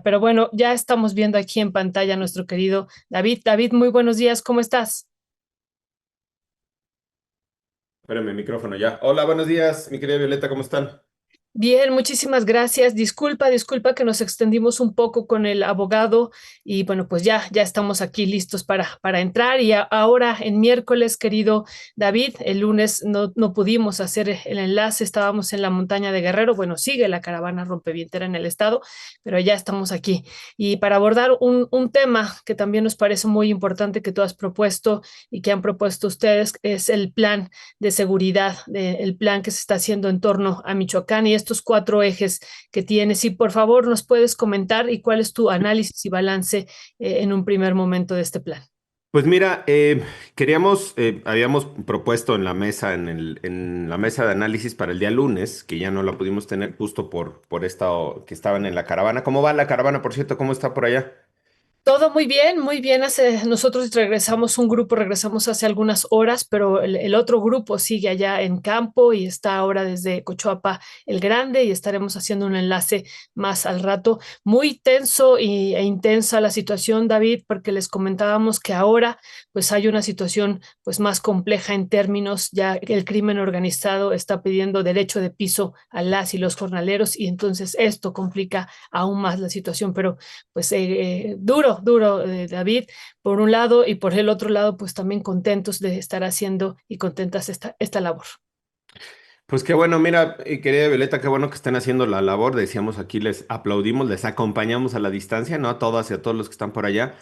Pero bueno, ya estamos viendo aquí en pantalla a nuestro querido David. David, muy buenos días, ¿cómo estás? Espérame, micrófono ya. Hola, buenos días, mi querida Violeta, ¿cómo están? Bien, muchísimas gracias. Disculpa que nos extendimos un poco con el abogado y bueno, pues ya estamos aquí listos para entrar. Y ahora en miércoles, querido David, el lunes no pudimos hacer el enlace, estábamos en la montaña de Guerrero. Bueno, sigue la caravana rompevientera en el estado, pero ya estamos aquí. Y para abordar un tema que también nos parece muy importante que tú has propuesto y que han propuesto ustedes, es el plan de seguridad, el plan que se está haciendo en torno a Michoacán y estos cuatro ejes que tienes. Si por favor nos puedes comentar y cuál es tu análisis y balance en un primer momento de este plan. Pues mira, habíamos propuesto en la mesa, en la mesa de análisis para el día lunes, que ya no la pudimos tener justo por esta, que estaban en la caravana. ¿Cómo va la caravana, por cierto? ¿Cómo está por allá? Todo muy bien, muy bien. Nosotros regresamos, un grupo regresamos hace algunas horas, pero el otro grupo sigue allá en campo y está ahora desde Cochuapa el Grande y estaremos haciendo un enlace más al rato. Muy tenso e intensa la situación, David, porque les comentábamos que ahora pues hay una situación pues más compleja en términos, ya que el crimen organizado está pidiendo derecho de piso a las y los jornaleros y entonces esto complica aún más la situación, pero pues duro, David, por un lado, y por el otro lado, pues también contentos de estar haciendo y contentas esta labor. Pues qué bueno, mira, querida Violeta, qué bueno que estén haciendo la labor. Decíamos aquí, les aplaudimos, les acompañamos a la distancia, ¿no? A todas y a todos los que están por allá.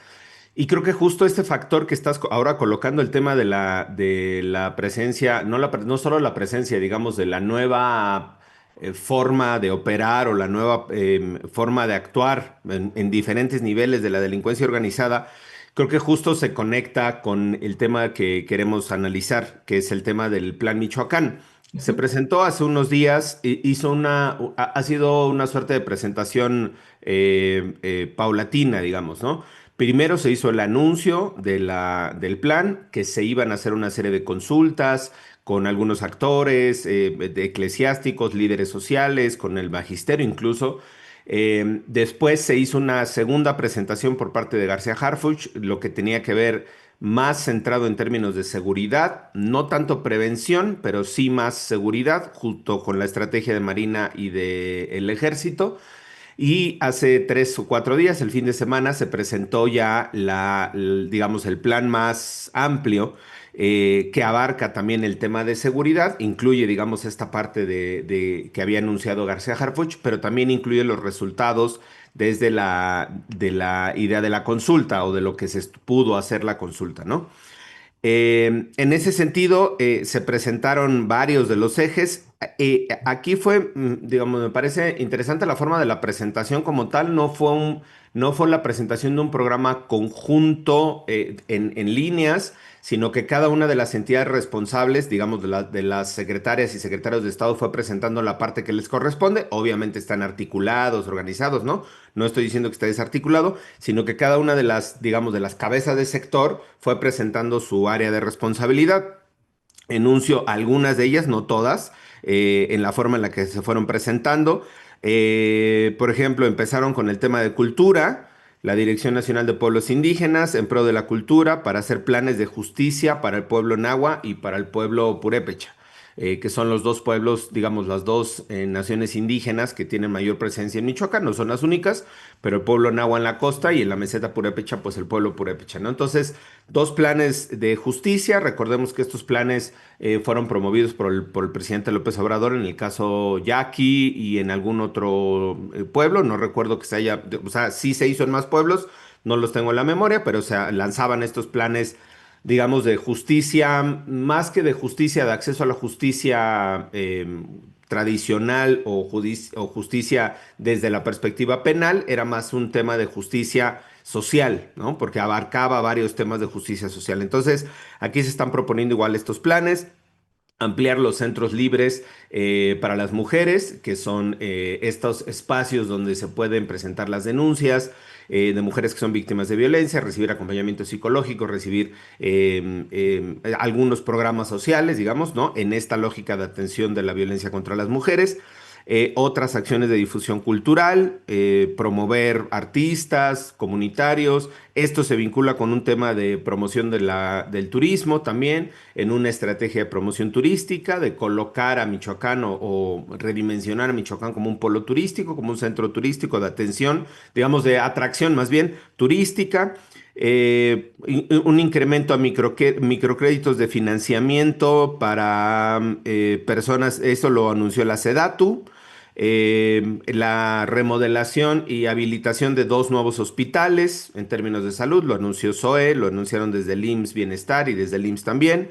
Y creo que justo este factor que estás ahora colocando, el tema de la presencia, no solo la presencia, digamos, de la nueva forma de operar o la nueva forma de actuar en diferentes niveles de la delincuencia organizada, creo que justo se conecta con el tema que queremos analizar, que es el tema del Plan Michoacán. Se Ujú. presentó hace unos días, ha sido una suerte de presentación paulatina, digamos, ¿no? Primero se hizo el anuncio del plan, que se iban a hacer una serie de consultas con algunos actores, de eclesiásticos, líderes sociales, con el magisterio incluso. Después se hizo una segunda presentación por parte de García Harfuch, lo que tenía que ver más centrado en términos de seguridad, no tanto prevención, pero sí más seguridad, junto con la estrategia de Marina y del Ejército. Y hace 3 o 4 días, el fin de semana, se presentó ya digamos, el plan más amplio que abarca también el tema de seguridad, incluye, digamos, esta parte que había anunciado García Harfuch, pero también incluye los resultados desde de la idea de la consulta o de lo que se pudo hacer la consulta, ¿no? En ese sentido, se presentaron varios de los ejes. Aquí fue, digamos, me parece interesante la forma de la presentación como tal. No fue la presentación de un programa conjunto en líneas, sino que cada una de las entidades responsables, digamos, de las secretarias y secretarios de Estado fue presentando la parte que les corresponde. Obviamente están articulados, organizados, ¿no? No estoy diciendo que esté desarticulado, sino que cada una de las, digamos, de las cabezas de sector fue presentando su área de responsabilidad. Enuncio algunas de ellas, no todas, en la forma en la que se fueron presentando. Por ejemplo, empezaron con el tema de cultura, la Dirección Nacional de Pueblos Indígenas en pro de la cultura para hacer planes de justicia para el pueblo nahua y para el pueblo purépecha, que son los dos pueblos, digamos, las dos naciones indígenas que tienen mayor presencia en Michoacán, no son las únicas, pero el pueblo nahua en la costa y en la meseta purépecha, pues el pueblo purépecha, ¿no? Entonces, dos planes de justicia. Recordemos que estos planes fueron promovidos por el presidente López Obrador en el caso Yaqui y en algún otro pueblo. No recuerdo que se haya, o sea, sí se hizo en más pueblos, no los tengo en la memoria, pero se lanzaban estos planes, digamos, de justicia, más que de justicia, de acceso a la justicia tradicional o justicia desde la perspectiva penal, era más un tema de justicia social, ¿no? Porque abarcaba varios temas de justicia social. Entonces, aquí se están proponiendo igual estos planes. Ampliar los centros libres para las mujeres, que son estos espacios donde se pueden presentar las denuncias de mujeres que son víctimas de violencia, recibir acompañamiento psicológico, recibir algunos programas sociales, digamos, ¿no? En esta lógica de atención de la violencia contra las mujeres. otras acciones de difusión cultural, promover artistas, comunitarios. Esto se vincula con un tema de promoción del turismo también, en una estrategia de promoción turística, de colocar a Michoacán o redimensionar a Michoacán como un polo turístico, como un centro turístico de atención, digamos de atracción más bien turística. Un incremento a microcréditos de financiamiento para personas, eso lo anunció la SEDATU. La remodelación y habilitación de dos nuevos hospitales en términos de salud, lo anunció SOE, lo anunciaron desde el IMSS Bienestar y desde el IMSS también.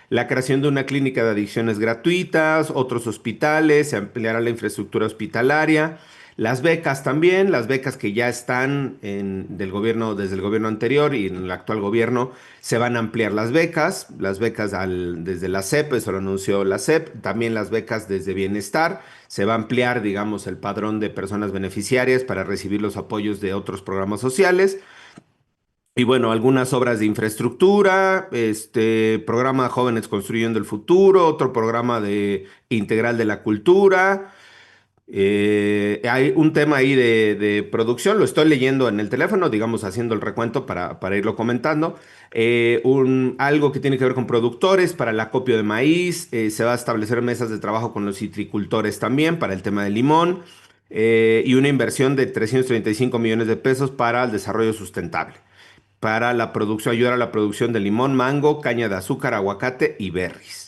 La creación de una clínica de adicciones gratuitas, otros hospitales, se ampliará la infraestructura hospitalaria. Las becas también, las becas que ya están del gobierno, desde el gobierno anterior y en el actual gobierno, se van a ampliar las becas desde la SEP, eso lo anunció la SEP, también las becas desde Bienestar, se va a ampliar, digamos, el padrón de personas beneficiarias para recibir los apoyos de otros programas sociales. Y bueno, algunas obras de infraestructura, programa Jóvenes Construyendo el Futuro, otro programa de integral de la cultura. Hay un tema ahí de producción, lo estoy leyendo en el teléfono, digamos, haciendo el recuento para irlo comentando. Algo que tiene que ver con productores para el acopio de maíz, se va a establecer mesas de trabajo con los citricultores también para el tema del limón, y una inversión de 335 millones de pesos para el desarrollo sustentable, para la producción, ayudar a la producción de limón, mango, caña de azúcar, aguacate y berries.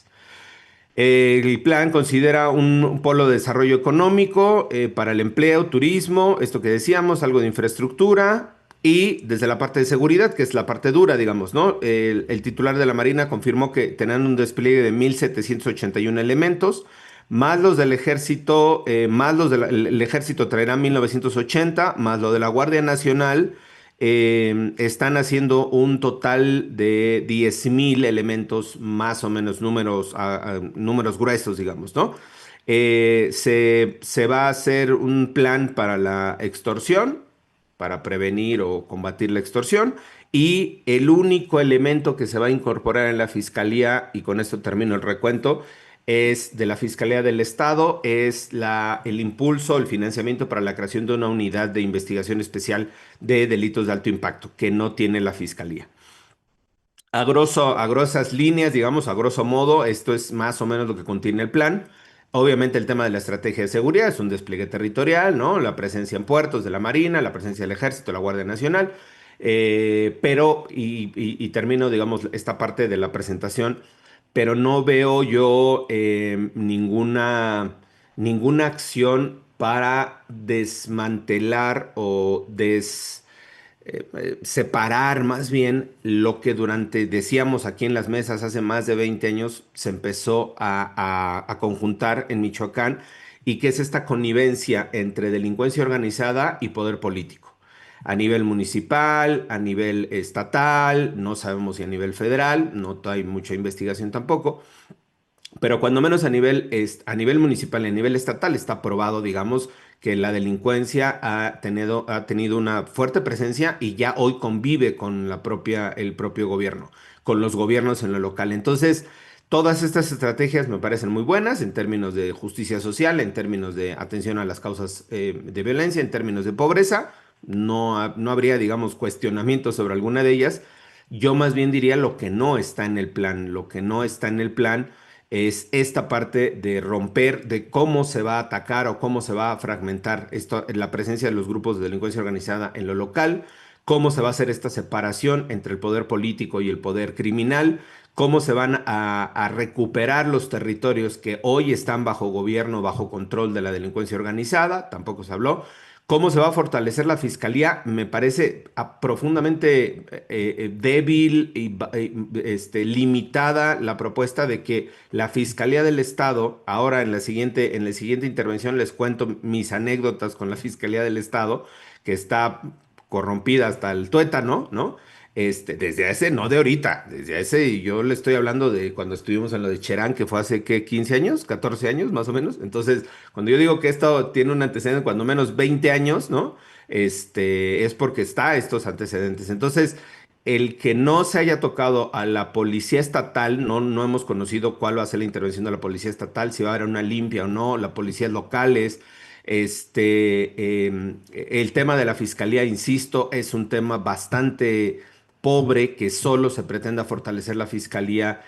El plan considera un polo de desarrollo económico para el empleo, turismo, esto que decíamos, algo de infraestructura y desde la parte de seguridad, que es la parte dura, digamos, ¿no? El titular de la Marina confirmó que tendrán un despliegue de 1,781 elementos, más los del ejército, más los del ejército traerá 1,980, más lo de la Guardia Nacional. Están haciendo un total de 10,000 elementos, más o menos números gruesos, digamos, ¿no? Se va a hacer un plan para la extorsión, para prevenir o combatir la extorsión, y el único elemento que se va a incorporar en la fiscalía, y con esto termino el recuento, es de la Fiscalía del Estado, es el impulso, el financiamiento para la creación de una unidad de investigación especial de delitos de alto impacto, que no tiene la Fiscalía. A grosas líneas, digamos, a grosso modo, esto es más o menos lo que contiene el plan. Obviamente el tema de la estrategia de seguridad es un despliegue territorial, ¿no? La presencia en puertos de la Marina, la presencia del Ejército, la Guardia Nacional. Y termino, digamos, esta parte de la presentación, pero no veo yo ninguna acción para desmantelar o separar más bien lo que decíamos aquí en las mesas hace más de 20 años, se empezó a conjuntar en Michoacán, y que es esta connivencia entre delincuencia organizada y poder político. A nivel municipal, a nivel estatal, no sabemos si a nivel federal, no hay mucha investigación tampoco, pero cuando menos a nivel municipal y a nivel estatal está probado, digamos, que la delincuencia ha tenido una fuerte presencia y ya hoy convive con el propio gobierno, con los gobiernos en lo local. Entonces, todas estas estrategias me parecen muy buenas en términos de justicia social, en términos de atención a las causas de violencia, en términos de pobreza. No habría, digamos, cuestionamiento sobre alguna de ellas. Yo más bien diría lo que no está en el plan. Lo que no está en el plan es esta parte de romper, de cómo se va a atacar o cómo se va a fragmentar la presencia de los grupos de delincuencia organizada en lo local, cómo se va a hacer esta separación entre el poder político y el poder criminal, cómo se van a recuperar los territorios que hoy están bajo gobierno, bajo control de la delincuencia organizada, tampoco se habló. ¿Cómo se va a fortalecer la fiscalía? Me parece profundamente débil y limitada la propuesta de que la Fiscalía del Estado, ahora en la siguiente intervención les cuento mis anécdotas con la Fiscalía del Estado, que está corrompida hasta el tuétano, ¿no? Desde ese, no de ahorita, desde ese, y yo le estoy hablando de cuando estuvimos en lo de Cherán, que fue hace, ¿qué? 15 años, 14 años, más o menos. Entonces, cuando yo digo que esto tiene un antecedente, cuando menos 20 años, ¿no? Es porque está estos antecedentes. Entonces, el que no se haya tocado a la policía estatal, no hemos conocido cuál va a ser la intervención de la policía estatal, si va a haber una limpia o no, las policías locales. El tema de la fiscalía, insisto, es un tema bastante pobre que solo se pretenda fortalecer la fiscalía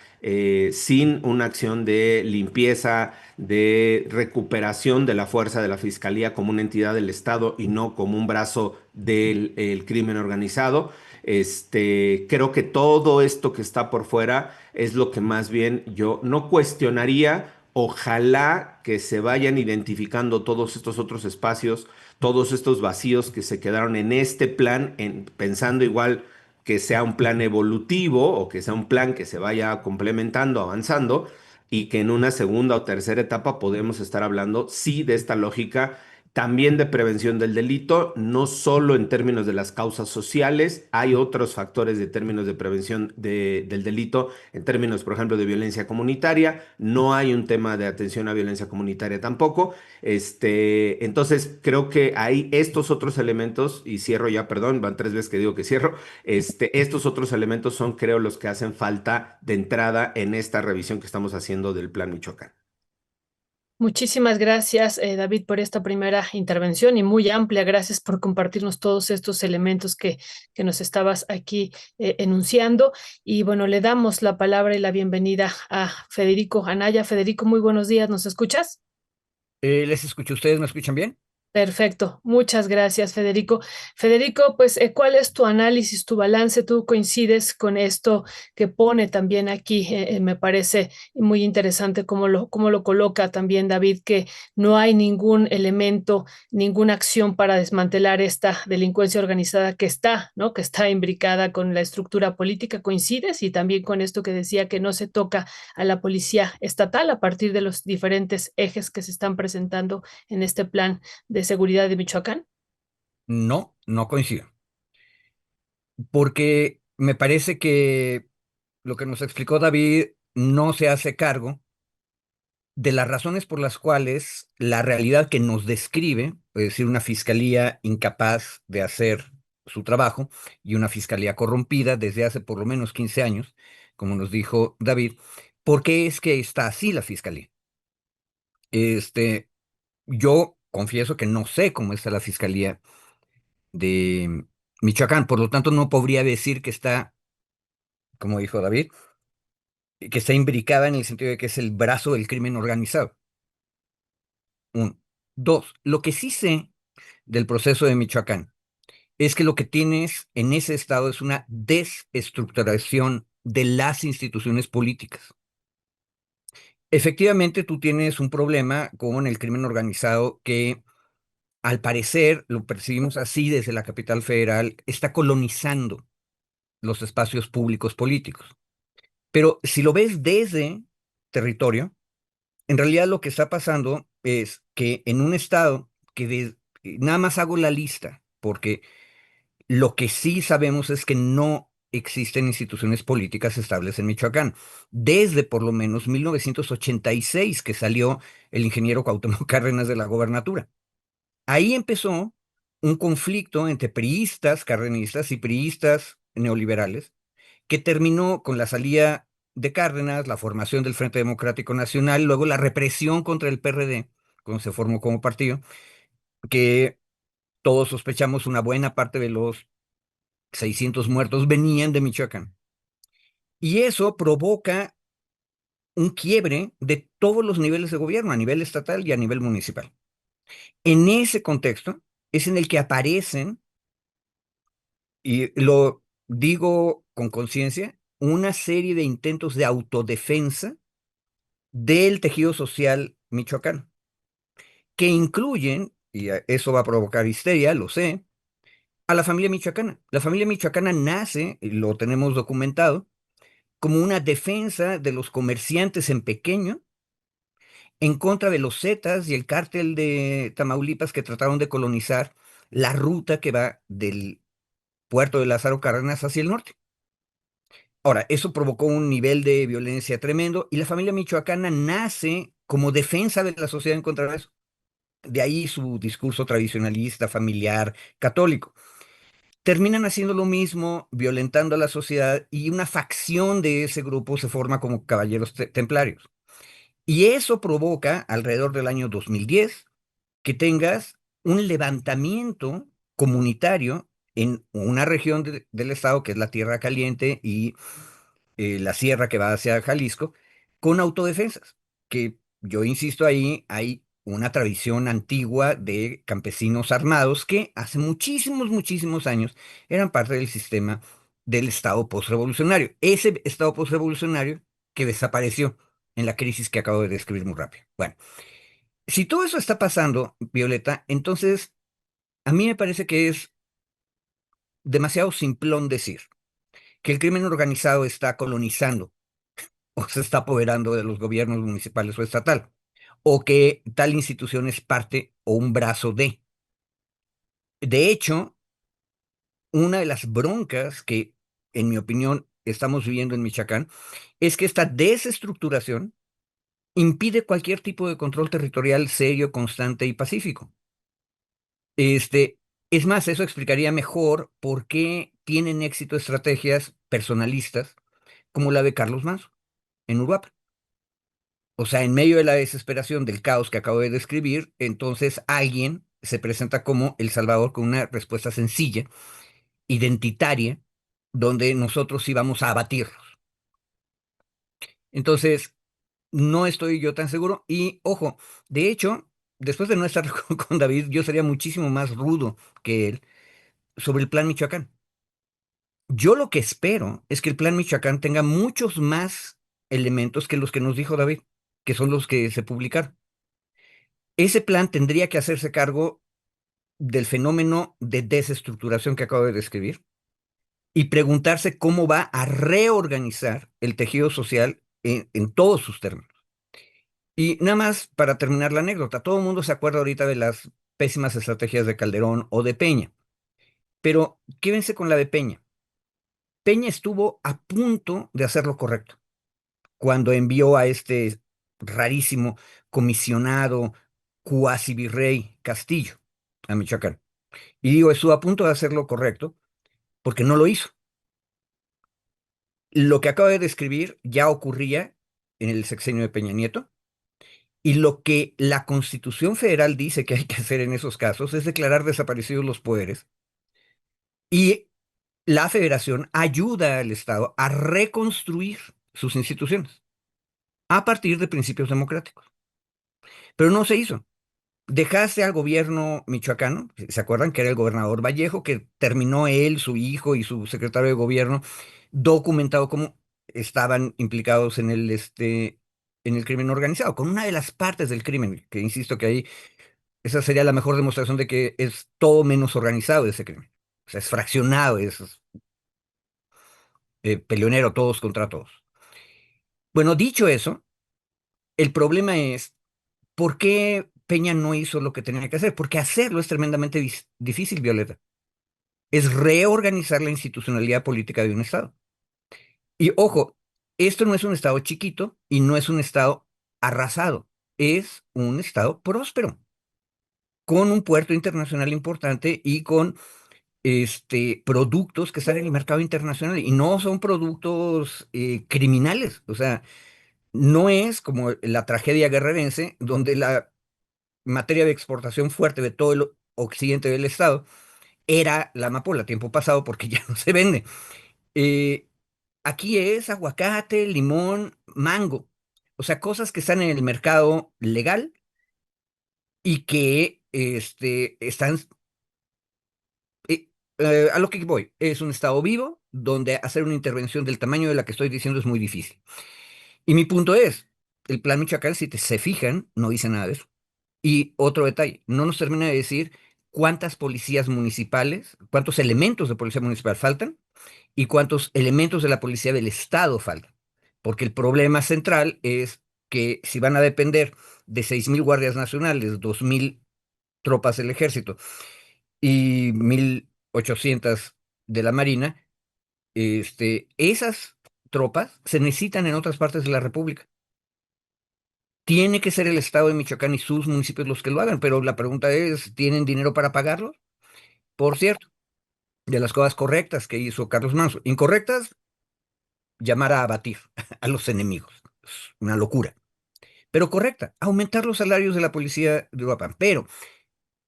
sin una acción de limpieza, de recuperación de la fuerza de la fiscalía como una entidad del Estado y no como un brazo del el crimen organizado. Creo que todo esto que está por fuera es lo que más bien yo no cuestionaría. Ojalá que se vayan identificando todos estos otros espacios, todos estos vacíos que se quedaron en este plan, pensando igual que sea un plan evolutivo o que sea un plan que se vaya complementando, avanzando, y que en una segunda o tercera etapa podemos estar hablando, sí, de esta lógica también de prevención del delito, no solo en términos de las causas sociales, hay otros factores de términos de prevención del delito, en términos, por ejemplo, de violencia comunitaria, no hay un tema de atención a violencia comunitaria tampoco. Entonces, creo que hay estos otros elementos, y cierro ya, perdón, van 3 veces que digo que cierro, estos otros elementos son, creo, los que hacen falta de entrada en esta revisión que estamos haciendo del Plan Michoacán. Muchísimas gracias, David, por esta primera intervención y muy amplia. Gracias por compartirnos todos estos elementos que nos estabas aquí enunciando. Y bueno, le damos la palabra y la bienvenida a Federico Anaya. Federico, muy buenos días. ¿Nos escuchas? Les escucho, ¿ustedes me escuchan bien? Perfecto, muchas gracias, Federico. Federico, pues, ¿cuál es tu análisis, tu balance? ¿Tú coincides con esto que pone también aquí? Me parece muy interesante cómo lo coloca también David, que no hay ningún elemento, ninguna acción para desmantelar esta delincuencia organizada que está, ¿no? Que está imbricada con la estructura política. ¿Coincides? Y también con esto que decía que no se toca a la policía estatal a partir de los diferentes ejes que se están presentando en este plan de seguridad de Michoacán. No, no coincido, porque me parece que lo que nos explicó David no se hace cargo de las razones por las cuales la realidad que nos describe, es decir, una fiscalía incapaz de hacer su trabajo y una fiscalía corrompida desde hace por lo menos 15 años, como nos dijo David, ¿por qué es que está así la fiscalía? Este, yo confieso que no sé cómo está la fiscalía de Michoacán. Por lo tanto, no podría decir que está, como dijo David, que está imbricada en el sentido de que es el brazo del crimen organizado. Uno. Dos, lo que sí sé del proceso de Michoacán es que lo que tienes en ese estado es una desestructuración de las instituciones políticas. Efectivamente, tú tienes un problema con el crimen organizado que, al parecer, lo percibimos así desde la capital federal, está colonizando los espacios públicos políticos. Pero si lo ves desde territorio, en realidad lo que está pasando es que en un estado nada más hago la lista, porque lo que sí sabemos es que no existen instituciones políticas estables en Michoacán. Desde por lo menos 1986 que salió el ingeniero Cuauhtémoc Cárdenas de la gobernatura. Ahí empezó un conflicto entre priistas cardenistas y priistas neoliberales que terminó con la salida de Cárdenas, la formación del Frente Democrático Nacional, luego la represión contra el PRD, cuando se formó como partido, que todos sospechamos una buena parte de los 600 muertos venían de Michoacán. Y eso provoca un quiebre de todos los niveles de gobierno, a nivel estatal y a nivel municipal. En ese contexto es en el que aparecen, y lo digo con conciencia, una serie de intentos de autodefensa del tejido social michoacano, que incluyen, y eso va a provocar histeria, lo sé, a la familia michoacana. La familia michoacana nace, y lo tenemos documentado, como una defensa de los comerciantes en pequeño en contra de los Zetas y el cártel de Tamaulipas que trataron de colonizar la ruta que va del puerto de Lázaro Cárdenas hacia el norte. Ahora, eso provocó un nivel de violencia tremendo y la familia michoacana nace como defensa de la sociedad en contra de eso. De ahí su discurso tradicionalista, familiar, católico. terminan haciendo lo mismo, violentando a la sociedad y una facción de ese grupo se forma como caballeros templarios. Y eso provoca, alrededor del año 2010, que tengas un levantamiento comunitario en una región del estado que es la Tierra Caliente y la sierra que va hacia Jalisco, con autodefensas, que yo insisto ahí, hay una tradición antigua de campesinos armados que hace muchísimos, muchísimos años eran parte del sistema del Estado postrevolucionario. Ese Estado postrevolucionario que desapareció en la crisis que acabo de describir muy rápido. Bueno, si todo eso está pasando, Violeta, entonces a mí me parece que es demasiado simplón decir que el crimen organizado está colonizando o se está apoderando de los gobiernos municipales o estatal, o que tal institución es parte o un brazo de. De hecho, una de las broncas que, en mi opinión, estamos viviendo en Michoacán es que esta desestructuración impide cualquier tipo de control territorial serio, constante y pacífico. Este, es más, eso explicaría mejor por qué tienen éxito estrategias personalistas como la de Carlos Manso en Uruapan. O sea, en medio de la desesperación del caos que acabo de describir, entonces alguien se presenta como El Salvador con una respuesta sencilla, identitaria, donde nosotros íbamos a abatirlos. Entonces, no estoy yo tan seguro. Y ojo, de hecho, después de no estar con David, yo sería muchísimo más rudo que él sobre el Plan Michoacán. Yo lo que espero es que el Plan Michoacán tenga muchos más elementos que los que nos dijo David, que son los que se publicaron. Ese plan tendría que hacerse cargo del fenómeno de desestructuración que acabo de describir y preguntarse cómo va a reorganizar el tejido social en todos sus términos. Y nada más para terminar la anécdota, todo el mundo se acuerda ahorita de las pésimas estrategias de Calderón o de Peña, pero quédense con la de Peña. Peña estuvo a punto de hacer lo correcto cuando envió a este rarísimo comisionado cuasi virrey Castillo a Michoacán. Y digo, estuvo a punto de hacer lo correcto porque no lo hizo. Lo que acabo de describir ya ocurría en el sexenio de Peña Nieto, y lo que la Constitución Federal dice que hay que hacer en esos casos es declarar desaparecidos los poderes, y la Federación ayuda al Estado a reconstruir sus instituciones a partir de principios democráticos. Pero no se hizo. Dejaste al gobierno michoacano, ¿se acuerdan que era el gobernador Vallejo, que terminó él, su hijo y su secretario de gobierno documentado cómo estaban implicados en el crimen organizado, con una de las partes del crimen, que insisto que ahí esa sería la mejor demostración de que es todo menos organizado ese crimen. O sea, es fraccionado, es peleonero, todos contra todos. Bueno, dicho eso, el problema es, ¿por qué Peña no hizo lo que tenía que hacer? Porque hacerlo es tremendamente difícil, Violeta. Es reorganizar la institucionalidad política de un Estado. Y ojo, esto no es un Estado chiquito y no es un Estado arrasado, es un Estado próspero, con un puerto internacional importante y con productos que están en el mercado internacional y no son productos criminales. O sea, no es como la tragedia guerrerense, donde la materia de exportación fuerte de todo el occidente del Estado era la amapola, tiempo pasado, porque ya no se vende. Eh, Aquí es aguacate, limón, mango. O sea, cosas que están en el mercado legal y que están... a lo que voy, es un estado vivo donde hacer una intervención del tamaño de la que estoy diciendo es muy difícil. Y mi punto es, el plan Michoacán, si se fijan, no dice nada de eso. Y otro detalle, no nos termina de decir cuántas policías municipales, cuántos elementos de policía municipal faltan y cuántos elementos de la policía del estado faltan. Porque el problema central es que si van a depender de 6.000 guardias nacionales, 2.000 tropas del ejército y 1.800 de la marina, esas tropas se necesitan en otras partes de la República. Tiene que ser el estado de Michoacán y sus municipios los que lo hagan, pero la pregunta es, ¿tienen dinero para pagarlo? Por cierto, de las cosas correctas que hizo Carlos Manso. Incorrectas, llamar a abatir a los enemigos. Es una locura. Pero correcta, aumentar los salarios de la policía de Uruapan. Pero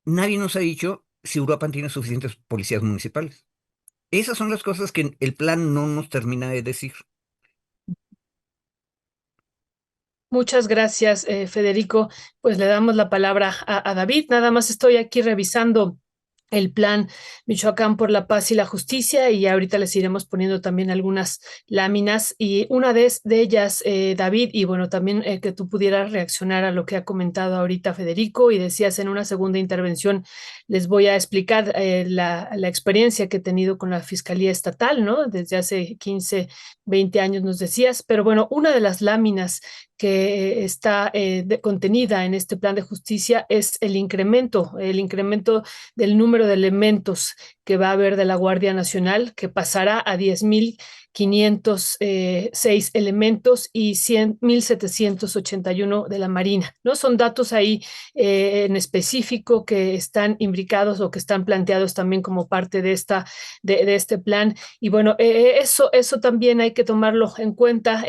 nadie nos ha dicho si Uruapan tiene suficientes policías municipales. Esas son las cosas que el plan no nos termina de decir. Muchas gracias, Federico. Pues le damos la palabra a David. Nada más estoy aquí revisando el plan Michoacán por la Paz y la Justicia y ahorita les iremos poniendo también algunas láminas y una de ellas, David, y bueno, también que tú pudieras reaccionar a lo que ha comentado ahorita Federico y decías en una segunda intervención, les voy a explicar la experiencia que he tenido con la Fiscalía Estatal, ¿no? Desde hace 15, 20 años nos decías, pero bueno, una de las láminas que está contenida en este plan de justicia es el incremento del número de elementos que va a haber de la Guardia Nacional, que pasará a 10.506 elementos y 100.781 de la Marina, ¿no? Son datos ahí en específico que están imbricados o que están planteados también como parte de este plan. Y bueno, eso también hay que tomarlo en cuenta,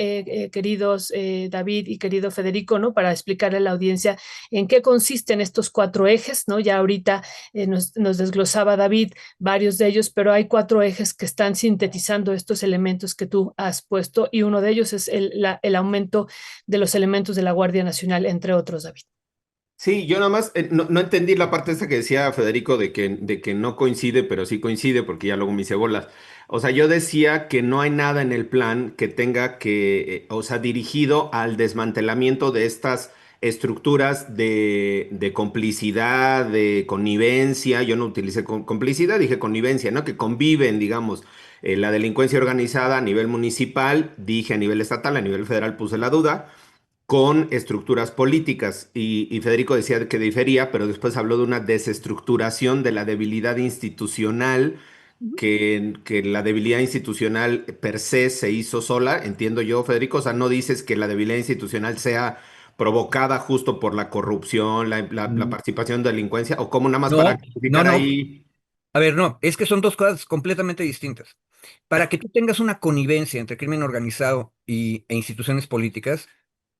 queridos David y querido Federico, ¿no? Para explicarle a la audiencia en qué consisten estos cuatro ejes, ¿no? Ya ahorita nos desglosaba David varios de ellos, pero hay cuatro ejes que están sintetizando estos elementos que tú has puesto y uno de ellos es el aumento de los elementos de la Guardia Nacional, entre otros, David. Sí, yo nada más no entendí la parte esta que decía Federico de que no coincide, pero sí coincide porque ya luego me hice bolas. O sea, yo decía que no hay nada en el plan que tenga o sea, dirigido al desmantelamiento de estas estructuras de complicidad, de connivencia. Yo no utilicé complicidad, dije connivencia, ¿no? Que conviven, digamos, la delincuencia organizada a nivel municipal, dije a nivel estatal, a nivel federal puse la duda con estructuras políticas. Y Federico decía que difería, pero después habló de una desestructuración de la debilidad institucional, que la debilidad institucional per se se hizo sola, entiendo yo, Federico. O sea, no dices que la debilidad institucional sea provocada justo por la corrupción, la Mm, participación de delincuencia, o como nada más para No, no, clarificar no. ahí. A ver, no, es que son dos cosas completamente distintas. Para que tú tengas una connivencia entre crimen organizado e instituciones políticas,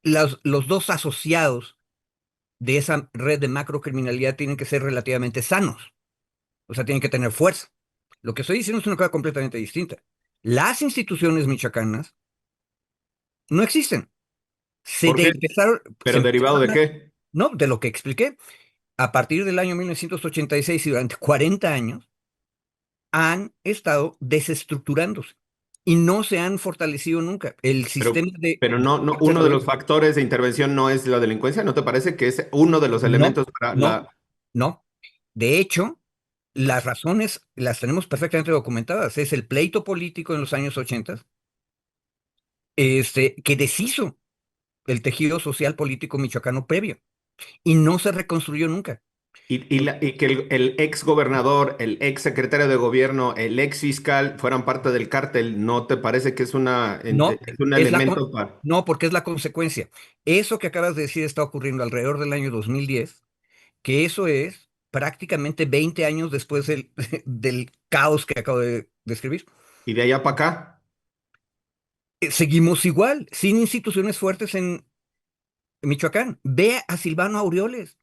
los dos asociados de esa red de macrocriminalidad tienen que ser relativamente sanos, o sea, tienen que tener fuerza. Lo que estoy diciendo es una cosa completamente distinta. Las instituciones michoacanas no existen. ¿Por qué? Se ¿Pero derivado empezaron de qué? no, de lo que expliqué, a partir del año 1986 y durante 40 años, han estado desestructurándose y no se han fortalecido nunca. El Pero, sistema de pero no, fuerzas uno de los factores de intervención no es la delincuencia. ¿No te parece que es uno de los no, elementos para no, la... no. De hecho, las razones las tenemos perfectamente documentadas. Es el pleito político en los años 80, que deshizo el tejido social político michoacano previo y no se reconstruyó nunca. Y que el ex gobernador, el ex secretario de gobierno, el ex fiscal fueran parte del cártel, ¿no te parece que No, es un es elemento para... no, porque es la consecuencia. Eso que acabas de decir está ocurriendo alrededor del año 2010, que eso es prácticamente 20 años después del caos que acabo de describir. Y de allá para acá? Seguimos igual, sin instituciones fuertes en Michoacán. Ve a Silvano Aureoles.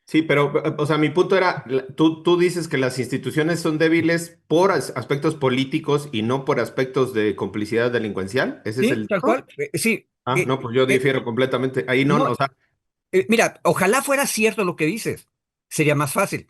Sí, pero, o sea, mi punto era, tú dices que las instituciones son débiles por aspectos políticos y no por aspectos de complicidad delincuencial. ¿Ese es Sí, el tal dato? cual. Sí. Ah, no, pues yo difiero completamente. Ahí no, No, o sea, mira, ojalá fuera cierto lo que dices. Sería más fácil,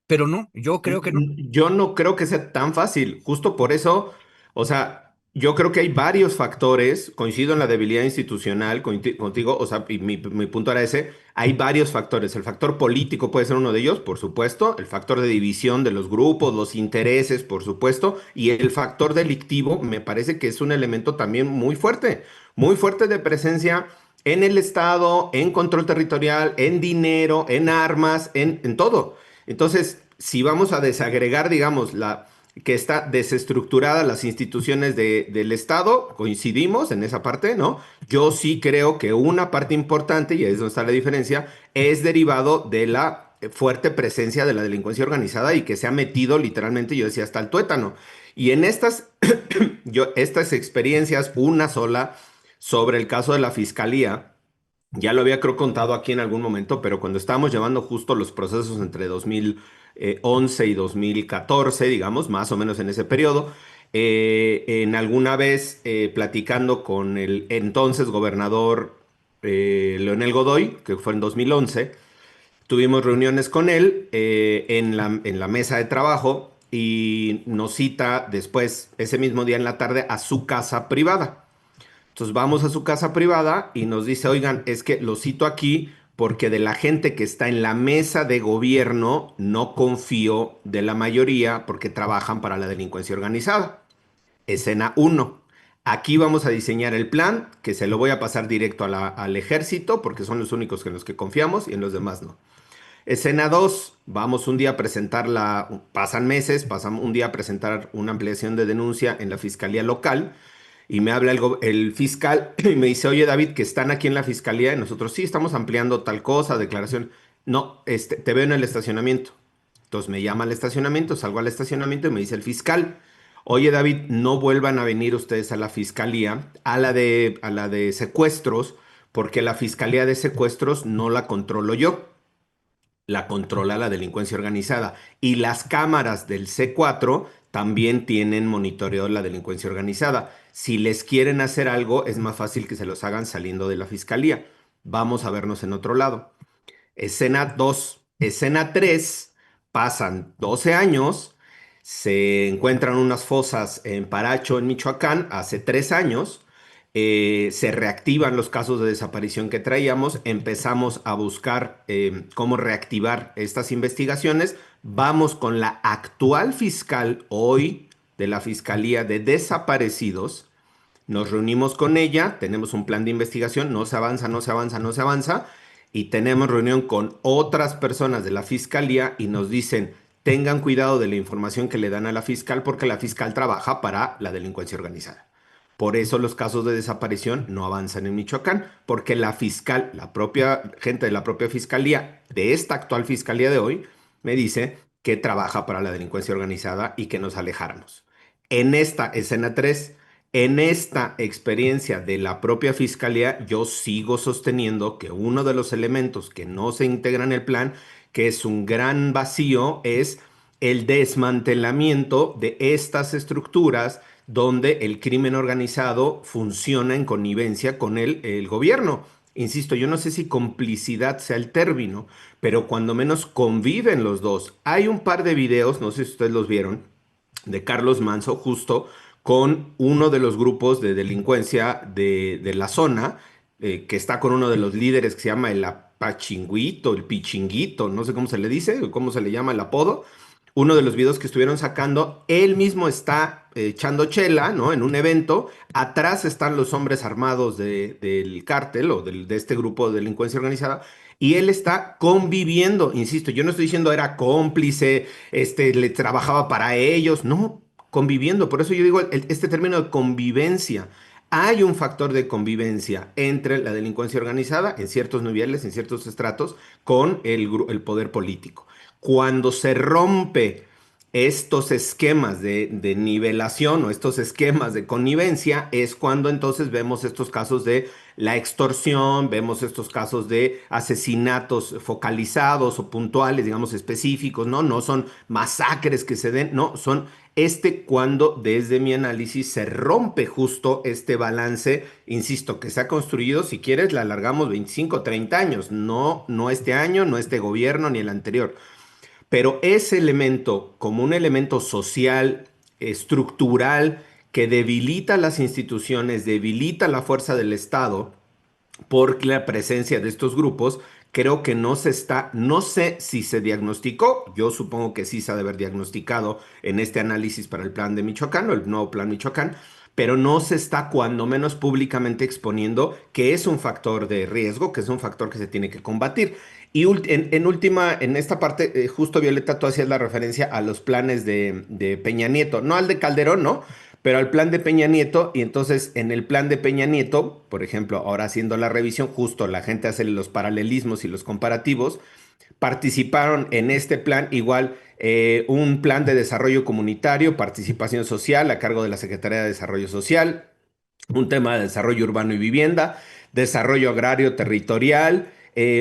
pero no, yo creo que no. yo no creo que sea tan fácil. Justo por eso, o sea, yo creo que hay varios factores, coincido en la debilidad institucional contigo, o sea, y mi punto era ese, hay varios factores. El factor político puede ser uno de ellos, por supuesto, el factor de división de los grupos, los intereses, por supuesto, y el factor delictivo me parece que es un elemento también muy fuerte de presencia en el Estado, en control territorial, en dinero, en armas, en todo. Entonces, si vamos a desagregar, digamos, que está desestructurada las instituciones del Estado, coincidimos en esa parte, ¿no? Yo sí creo que una parte importante, y ahí es donde está la diferencia, es derivado de la fuerte presencia de la delincuencia organizada y que se ha metido literalmente, yo decía, hasta el tuétano. Y en estas experiencias, una sola sobre el caso de la fiscalía, ya lo había creo contado aquí en algún momento, pero cuando estábamos llevando justo los procesos entre 2011 y 2014, digamos, más o menos en ese periodo, en alguna vez platicando con el entonces gobernador Leonel Godoy, que fue en 2011, tuvimos reuniones con él en la mesa de trabajo y nos cita después, ese mismo día en la tarde, a su casa privada. Entonces vamos a su casa privada y nos dice, oigan, es que lo cito aquí porque de la gente que está en la mesa de gobierno no confío de la mayoría porque trabajan para la delincuencia organizada. Escena uno. Aquí vamos a diseñar el plan, que se lo voy a pasar directo al ejército porque son los únicos en los que confiamos y en los demás no. Escena 2, vamos un día a presentarla, pasan meses, pasan un día a presentar una ampliación de denuncia en la fiscalía local y me habla el fiscal y me dice, oye David, que están aquí en la fiscalía y nosotros sí estamos ampliando tal cosa, declaración. No, te veo en el estacionamiento. Entonces me llama al estacionamiento, salgo al estacionamiento y me dice el fiscal, oye David, no vuelvan a venir ustedes a la fiscalía, a la de secuestros, porque la fiscalía de secuestros no la controlo yo, la controla la delincuencia organizada. Y las cámaras del C4 también tienen monitoreo de la delincuencia organizada. Si les quieren hacer algo, es más fácil que se los hagan saliendo de la fiscalía. Vamos a vernos en otro lado. Escena 2. Escena 3. Pasan 12 años. Se encuentran unas fosas en Paracho, en Michoacán, hace 3 años. Se reactivan los casos de desaparición que traíamos. Empezamos a buscar cómo reactivar estas investigaciones. Vamos con la actual fiscal hoy de la Fiscalía de Desaparecidos. Nos reunimos con ella, tenemos un plan de investigación, no se avanza, no se avanza, no se avanza, y tenemos reunión con otras personas de la fiscalía y nos dicen, tengan cuidado de la información que le dan a la fiscal porque la fiscal trabaja para la delincuencia organizada. Por eso los casos de desaparición no avanzan en Michoacán, porque la fiscal, la propia gente de la propia fiscalía, de esta actual fiscalía de hoy, me dice que trabaja para la delincuencia organizada y que nos alejáramos. En esta escena 3, en esta experiencia de la propia fiscalía, yo sigo sosteniendo que uno de los elementos que no se integra en el plan, que es un gran vacío, es el desmantelamiento de estas estructuras donde el crimen organizado funciona en connivencia con el gobierno. Insisto, yo no sé si complicidad sea el término, pero cuando menos conviven los dos. Hay un par de videos, no sé si ustedes los vieron, de Carlos Manso, justo con uno de los grupos de delincuencia de la zona, que está con uno de los líderes que se llama el Apachinguito, el Pichinguito, no sé cómo se le dice, o cómo se le llama el apodo. Uno de los videos que estuvieron sacando, él mismo está echando chela, ¿no? En un evento. Atrás están los hombres armados del cártel o de este grupo de delincuencia organizada. Y él está conviviendo, insisto, yo no estoy diciendo era cómplice, le trabajaba para ellos, no, conviviendo. Por eso yo digo este término de convivencia. Hay un factor de convivencia entre la delincuencia organizada en ciertos niveles, en ciertos estratos, con el poder político. Cuando se rompe estos esquemas de nivelación o estos esquemas de connivencia, es cuando entonces vemos estos casos de la extorsión, vemos estos casos de asesinatos focalizados o puntuales, digamos específicos, ¿no? No son masacres que se den, no, son cuando desde mi análisis se rompe justo este balance, insisto, que se ha construido, si quieres, la alargamos 25, 30 años, no, no este año, no este gobierno ni el anterior. Pero ese elemento, como un elemento social, estructural, que debilita las instituciones, debilita la fuerza del Estado por la presencia de estos grupos, creo que no sé si se diagnosticó, yo supongo que sí se ha de haber diagnosticado en este análisis para el plan de Michoacán o el nuevo plan Michoacán, pero no se está cuando menos públicamente exponiendo que es un factor de riesgo, que es un factor que se tiene que combatir. Y en esta parte, justo Violeta, tú hacías la referencia a los planes de Peña Nieto, no al de Calderón, ¿no? pero al plan de Peña Nieto, y entonces en el plan de Peña Nieto, por ejemplo, ahora haciendo la revisión, justo la gente hace los paralelismos y los comparativos, participaron en este plan igual un plan de desarrollo comunitario, participación social a cargo de la Secretaría de Desarrollo Social, un tema de desarrollo urbano y vivienda, desarrollo agrario territorial,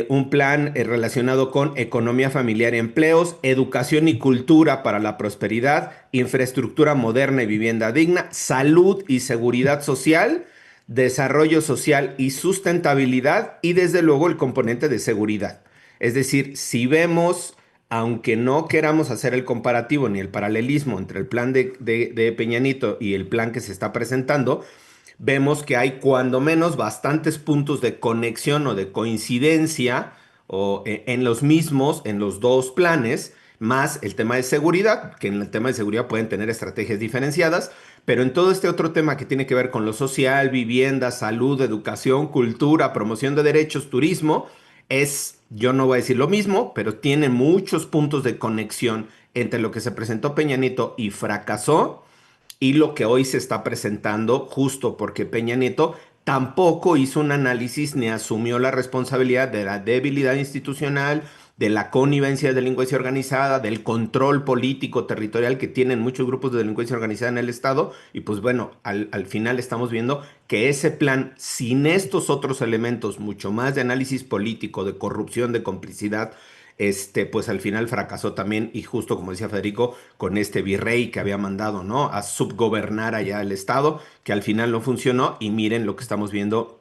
un plan relacionado con economía familiar y empleos, educación y cultura para la prosperidad, infraestructura moderna y vivienda digna, salud y seguridad social, desarrollo social y sustentabilidad y desde luego el componente de seguridad. Es decir, si vemos, aunque no queramos hacer el comparativo ni el paralelismo entre el plan de Peña Nieto y el plan que se está presentando, vemos que hay cuando menos bastantes puntos de conexión o de coincidencia en los mismos, en los dos planes, más el tema de seguridad, que en el tema de seguridad pueden tener estrategias diferenciadas, pero en todo este otro tema que tiene que ver con lo social, vivienda, salud, educación, cultura, promoción de derechos, turismo, yo no voy a decir lo mismo, pero tiene muchos puntos de conexión entre lo que se presentó Peña Nieto y fracasó y lo que hoy se está presentando, justo porque Peña Nieto tampoco hizo un análisis ni asumió la responsabilidad de la debilidad institucional, de la connivencia de delincuencia organizada, del control político territorial que tienen muchos grupos de delincuencia organizada en el Estado. Y pues bueno, al final estamos viendo que ese plan, sin estos otros elementos, mucho más de análisis político, de corrupción, de complicidad, pues al final fracasó también, y justo como decía Federico, con este virrey que había mandado, ¿no? A subgobernar allá el Estado, que al final no funcionó, y miren lo que estamos viendo.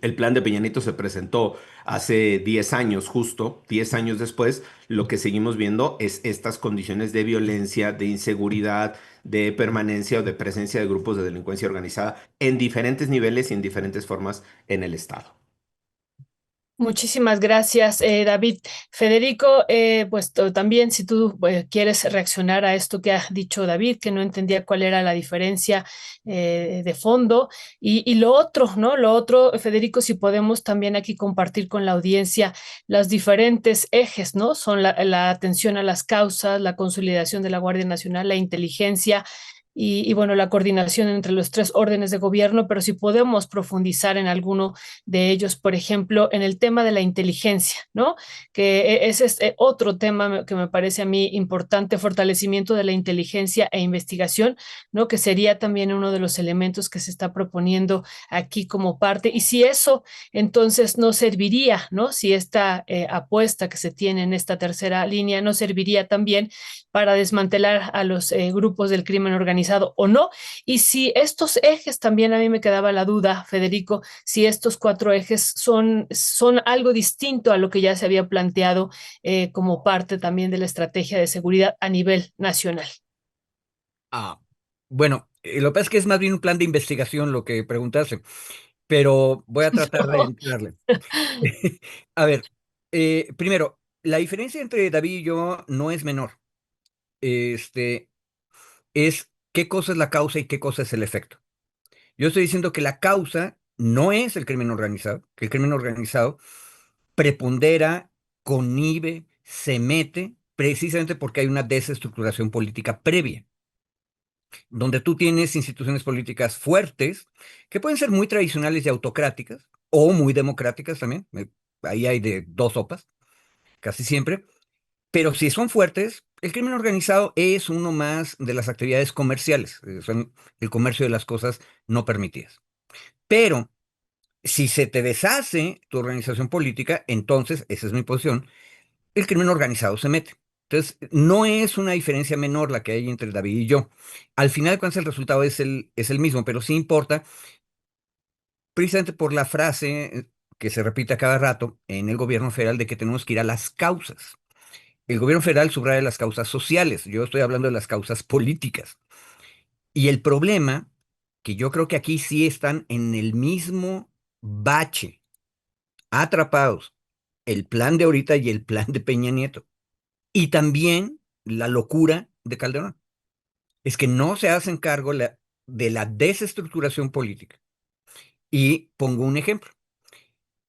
El plan de Peña Nieto se presentó hace 10 años, justo 10 años después. Lo que seguimos viendo es estas condiciones de violencia, de inseguridad, de permanencia o de presencia de grupos de delincuencia organizada en diferentes niveles y en diferentes formas en el Estado. Muchísimas gracias, David. Federico, pues también si tú quieres reaccionar a esto que ha dicho David, que no entendía cuál era la diferencia de fondo. Y lo otro, ¿no? Lo otro, Federico, si podemos también aquí compartir con la audiencia los diferentes ejes, ¿no? Son la atención a las causas, la consolidación de la Guardia Nacional, la inteligencia bueno, la coordinación entre los tres órdenes de gobierno, pero si podemos profundizar en alguno de ellos, por ejemplo, en el tema de la inteligencia, ¿no? Que ese es otro tema que me parece a mí importante, fortalecimiento de la inteligencia e investigación, ¿no? Que sería también uno de los elementos que se está proponiendo aquí como parte. Y si eso entonces no serviría, ¿no? Si esta apuesta que se tiene en esta tercera línea no serviría también para desmantelar a los grupos del crimen organizado o no. Y si estos ejes, también a mí me quedaba la duda, Federico, si estos cuatro ejes son algo distinto a lo que ya se había planteado como parte también de la estrategia de seguridad a nivel nacional. Ah, bueno, lo que pasa es que es más bien un plan de investigación lo que preguntaste, pero voy a tratar de No. entrarle. A ver, primero, la diferencia entre David y yo no es menor. Este, es qué cosa es la causa y qué cosa es el efecto. Yo estoy diciendo que la causa no es el crimen organizado, que el crimen organizado prepondera, connive, se mete, precisamente porque hay una desestructuración política previa, donde tú tienes instituciones políticas fuertes, que pueden ser muy tradicionales y autocráticas, o muy democráticas también, ahí hay de dos sopas, casi siempre, pero si son fuertes, el crimen organizado es uno más de las actividades comerciales, son el comercio de las cosas no permitidas. Pero si se te deshace tu organización política, entonces, esa es mi posición, el crimen organizado se mete. Entonces, no es una diferencia menor la que hay entre David y yo. Al final de cuentas, el resultado es el mismo, pero sí importa, precisamente por la frase que se repite a cada rato en el gobierno federal de que tenemos que ir a las causas. El gobierno federal subraya las causas sociales, yo estoy hablando de las causas políticas. Y el problema, que yo creo que aquí sí están en el mismo bache, atrapados, el plan de ahorita y el plan de Peña Nieto. Y también la locura de Calderón. Es que no se hacen cargo de la desestructuración política. Y pongo un ejemplo.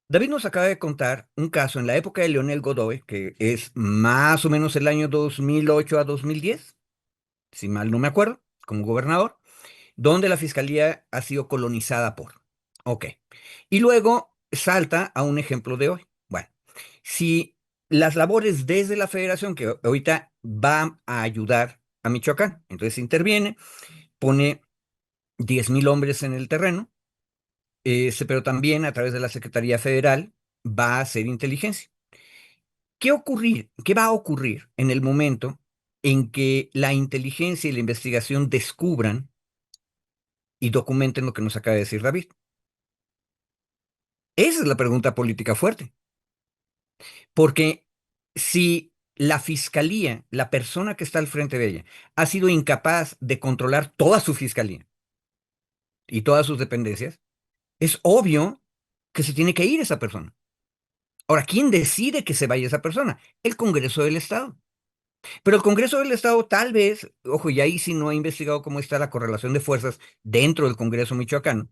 David nos acaba de contar un caso en la época de Leonel Godoy, que es más o menos el año 2008 a 2010, si mal no me acuerdo, como gobernador, donde la fiscalía ha sido colonizada por. Ok. Y luego salta a un ejemplo de hoy. Bueno, si las labores desde la federación, que ahorita va a ayudar a Michoacán, entonces interviene, pone 10,000 hombres en el terreno, pero también a través de la Secretaría Federal va a hacer inteligencia. ¿Qué va a ocurrir en el momento en que la inteligencia y la investigación descubran y documenten lo que nos acaba de decir David? Esa es la pregunta política fuerte, porque si la fiscalía, la persona que está al frente de ella, ha sido incapaz de controlar toda su fiscalía y todas sus dependencias, es obvio que se tiene que ir esa persona. Ahora, ¿quién decide que se vaya esa persona? El Congreso del Estado. Pero el Congreso del Estado tal vez, ojo, y ahí sí no he investigado cómo está la correlación de fuerzas dentro del Congreso michoacano,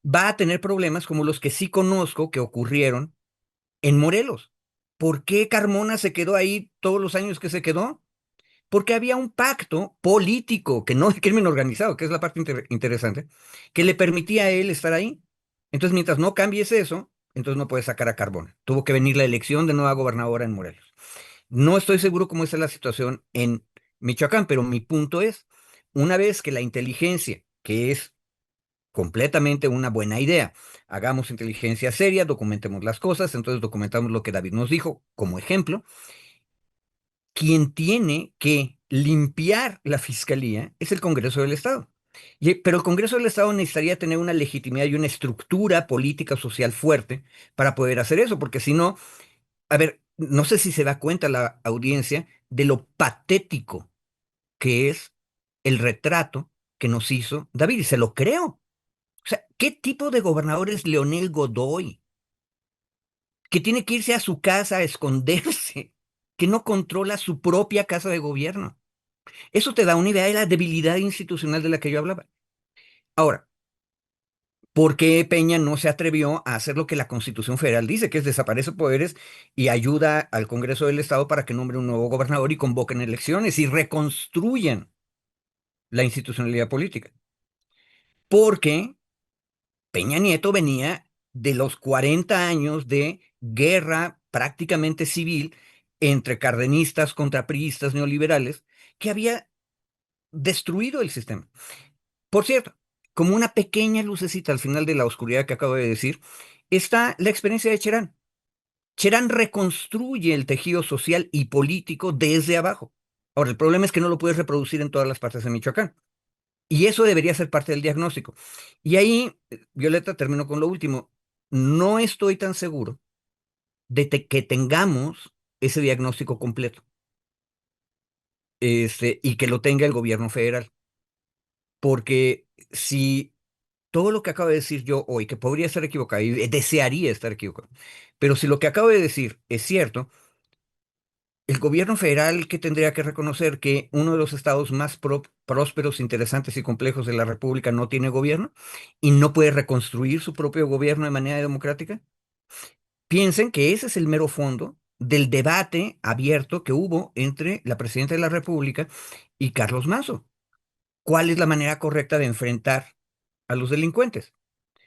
va a tener problemas como los que sí conozco que ocurrieron en Morelos. ¿Por qué Carmona se quedó ahí todos los años que se quedó? Porque había un pacto político, que no es crimen organizado, que es la parte interesante, que le permitía a él estar ahí. Entonces, mientras no cambies eso, entonces no puedes sacar a Carmona. Tuvo que venir la elección de nueva gobernadora en Morelos. No estoy seguro cómo está la situación en Michoacán, pero mi punto es, una vez que la inteligencia, que es completamente una buena idea, hagamos inteligencia seria, documentemos las cosas, entonces documentamos lo que David nos dijo como ejemplo, quien tiene que limpiar la fiscalía es el Congreso del Estado. Pero el Congreso del Estado necesitaría tener una legitimidad y una estructura política social fuerte para poder hacer eso, porque si no, a ver, no sé si se da cuenta la audiencia de lo patético que es el retrato que nos hizo David, y se lo creo. O sea, ¿qué tipo de gobernador es Leonel Godoy? Que tiene que irse a su casa a esconderse, que no controla su propia casa de gobierno. Eso te da una idea de la debilidad institucional de la que yo hablaba. Ahora, ¿por qué Peña no se atrevió a hacer lo que la Constitución Federal dice, que es desaparece poderes y ayuda al Congreso del Estado para que nombre un nuevo gobernador y convoquen elecciones y reconstruyan la institucionalidad política? Porque Peña Nieto venía de los 40 años de guerra prácticamente civil entre cardenistas contra priistas neoliberales que había destruido el sistema. Por cierto, como una pequeña lucecita al final de la oscuridad que acabo de decir, está la experiencia de Cherán. Cherán reconstruye el tejido social y político desde abajo. Ahora, el problema es que no lo puedes reproducir en todas las partes de Michoacán. Y eso debería ser parte del diagnóstico. Y ahí, Violeta, termino con lo último. No estoy tan seguro de que tengamos ese diagnóstico completo, y que lo tenga el gobierno federal. Porque si todo lo que acabo de decir yo hoy, que podría estar equivocado y desearía estar equivocado, pero si lo que acabo de decir es cierto, el gobierno federal que tendría que reconocer que uno de los estados más prósperos, interesantes y complejos de la República no tiene gobierno y no puede reconstruir su propio gobierno de manera democrática. Piensen que ese es el mero fondo del debate abierto que hubo entre la presidenta de la República y Carlos Mazo. ¿Cuál es la manera correcta de enfrentar a los delincuentes?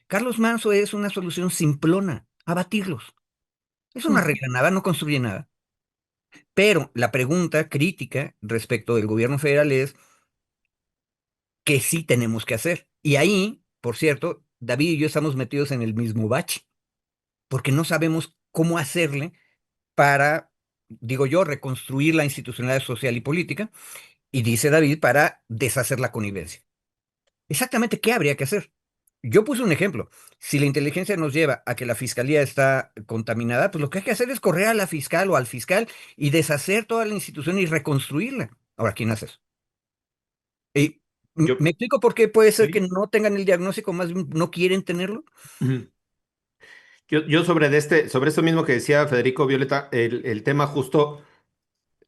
Carlos Manso es una solución simplona, abatirlos. Eso no Ujú. arregla nada, no construye nada. Pero la pregunta crítica respecto del gobierno federal es qué sí tenemos que hacer. Y ahí, por cierto, David y yo estamos metidos en el mismo bache, porque no sabemos cómo hacerle para, digo yo, reconstruir la institucionalidad social y política, y dice David, para deshacer la connivencia. Exactamente, ¿qué habría que hacer? Yo puse un ejemplo. Si la inteligencia nos lleva a que la fiscalía está contaminada, pues lo que hay que hacer es correr a la fiscal o al fiscal y deshacer toda la institución y reconstruirla. Ahora, ¿quién hace eso? Y Yo, me explico por qué puede ser que sí. no tengan el diagnóstico, más bien no quieren tenerlo. Ujú. Yo sobre esto mismo que decía Federico Violeta, el tema justo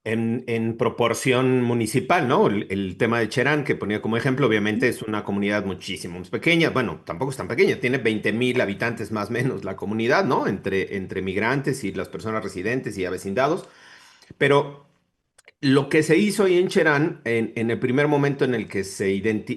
en proporción municipal, ¿no? El tema de Cherán, que ponía como ejemplo, obviamente es una comunidad muchísimo más pequeña, bueno, tampoco es tan pequeña, tiene 20,000 habitantes más o menos la comunidad, ¿no? Entre migrantes y las personas residentes y avecindados, pero Lo que se hizo ahí en Cherán, en el primer momento en el que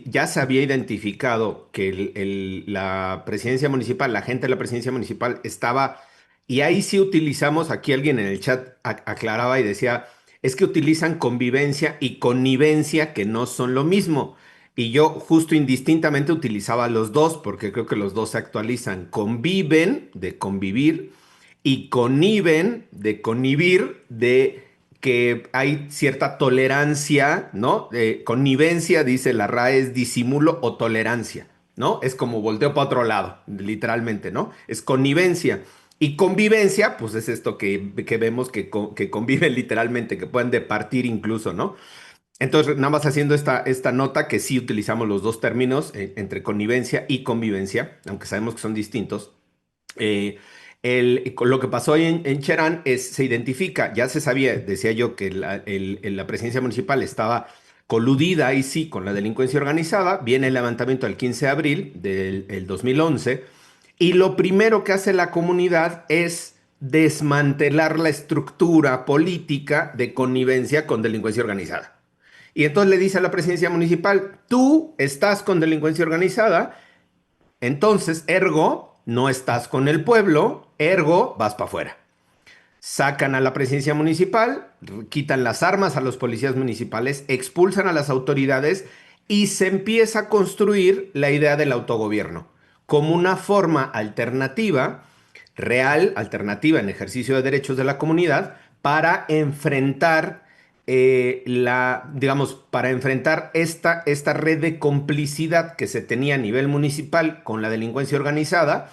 ya se había identificado que la presidencia municipal, la gente de la presidencia municipal estaba, y ahí sí utilizamos, aquí alguien en el chat aclaraba y decía, es que utilizan convivencia y connivencia, que no son lo mismo. Y yo justo indistintamente utilizaba los dos, porque creo que los dos se actualizan. Conviven, de convivir, y conniven, de connivir, de que hay cierta tolerancia, ¿no? Connivencia, dice la RAE, es disimulo o tolerancia, ¿no? Es como volteo para otro lado, literalmente, ¿no? Es connivencia. Y convivencia, pues es esto que vemos que conviven literalmente, que pueden departir incluso, ¿no? Entonces, nada más haciendo esta nota que sí utilizamos los dos términos, entre connivencia y convivencia, aunque sabemos que son distintos. Eh, lo que pasó ahí en Cherán se identifica, ya se sabía, decía yo, que la presidencia municipal estaba coludida ahí sí con la delincuencia organizada. Viene el levantamiento el 15 de abril del 2011 y lo primero que hace la comunidad es desmantelar la estructura política de connivencia con delincuencia organizada. Y entonces le dice a la presidencia municipal, tú estás con delincuencia organizada, entonces, ergo, no estás con el pueblo, ergo, vas para afuera. Sacan a la presidencia municipal, quitan las armas a los policías municipales, expulsan a las autoridades y se empieza a construir la idea del autogobierno como una forma alternativa, real, alternativa en ejercicio de derechos de la comunidad para enfrentar digamos, para enfrentar esta red de complicidad que se tenía a nivel municipal con la delincuencia organizada.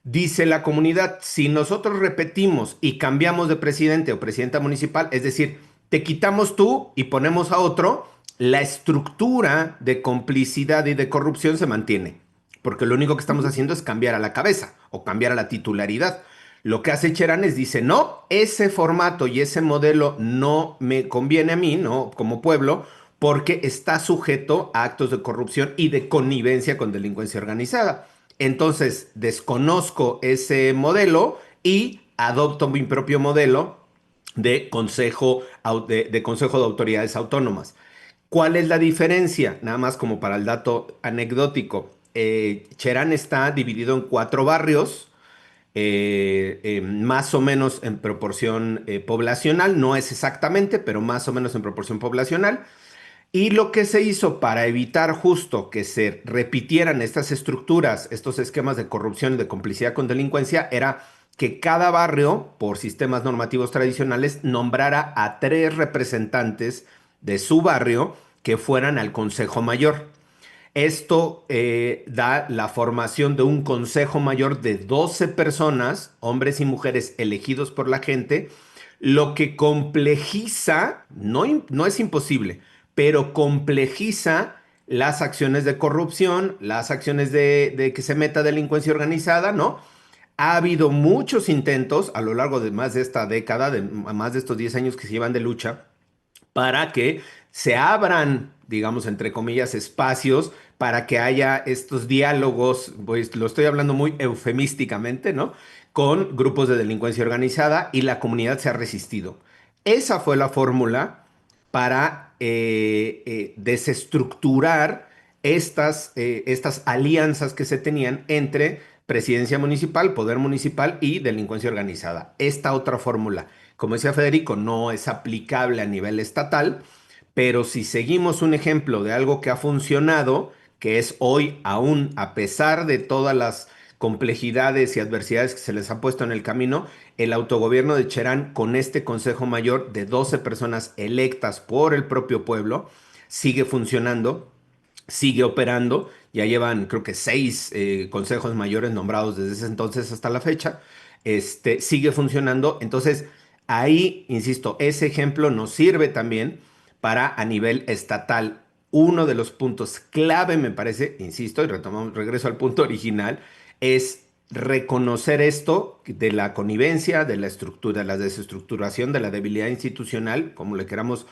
Dice la comunidad, si nosotros repetimos y cambiamos de presidente o presidenta municipal, es decir, te quitamos tú y ponemos a otro, la estructura de complicidad y de corrupción se mantiene, porque lo único que estamos haciendo es cambiar a la cabeza o cambiar a la titularidad. Lo que hace Cheranes dice, no, ese formato y ese modelo no me conviene a mí, ¿no? Como pueblo, porque está sujeto a actos de corrupción y de connivencia con delincuencia organizada. Entonces, desconozco ese modelo y adopto mi propio modelo de consejo de autoridades autónomas. ¿Cuál es la diferencia? Nada más como para el dato anecdótico. Cherán está dividido en 4 barrios, más o menos en proporción poblacional, no es exactamente, pero más o menos en proporción poblacional. Y lo que se hizo para evitar justo que se repitieran estas estructuras, estos esquemas de corrupción y de complicidad con delincuencia, era que cada barrio, por sistemas normativos tradicionales, nombrara a 3 representantes de su barrio que fueran al Consejo Mayor. Esto da la formación de un consejo mayor de 12 personas, hombres y mujeres elegidos por la gente, lo que complejiza, no es imposible, pero complejiza las acciones de corrupción, las acciones de que se meta delincuencia organizada, ¿no? Ha habido muchos intentos a lo largo de más de esta década, de más de estos 10 años que se llevan de lucha, para que se abran, digamos, entre comillas, espacios para que haya estos diálogos, pues lo estoy hablando muy eufemísticamente, ¿no? Con grupos de delincuencia organizada y la comunidad se ha resistido. Esa fue la fórmula para desestructurar estas alianzas que se tenían entre presidencia municipal, poder municipal y delincuencia organizada. Esta otra fórmula, como decía Federico, no es aplicable a nivel estatal, pero si seguimos un ejemplo de algo que ha funcionado, que es hoy aún, a pesar de todas las complejidades y adversidades que se les ha puesto en el camino, el autogobierno de Cherán, con este Consejo Mayor de 12 personas electas por el propio pueblo, sigue funcionando, sigue operando. Ya llevan, creo que 6 consejos mayores nombrados desde ese entonces hasta la fecha. Sigue funcionando. Entonces, ahí, insisto, ese ejemplo nos sirve también para a nivel estatal. Uno de los puntos clave, me parece, insisto, y regreso al punto original, es reconocer esto de la connivencia, de la estructura, la desestructuración, de la debilidad institucional, como le queramos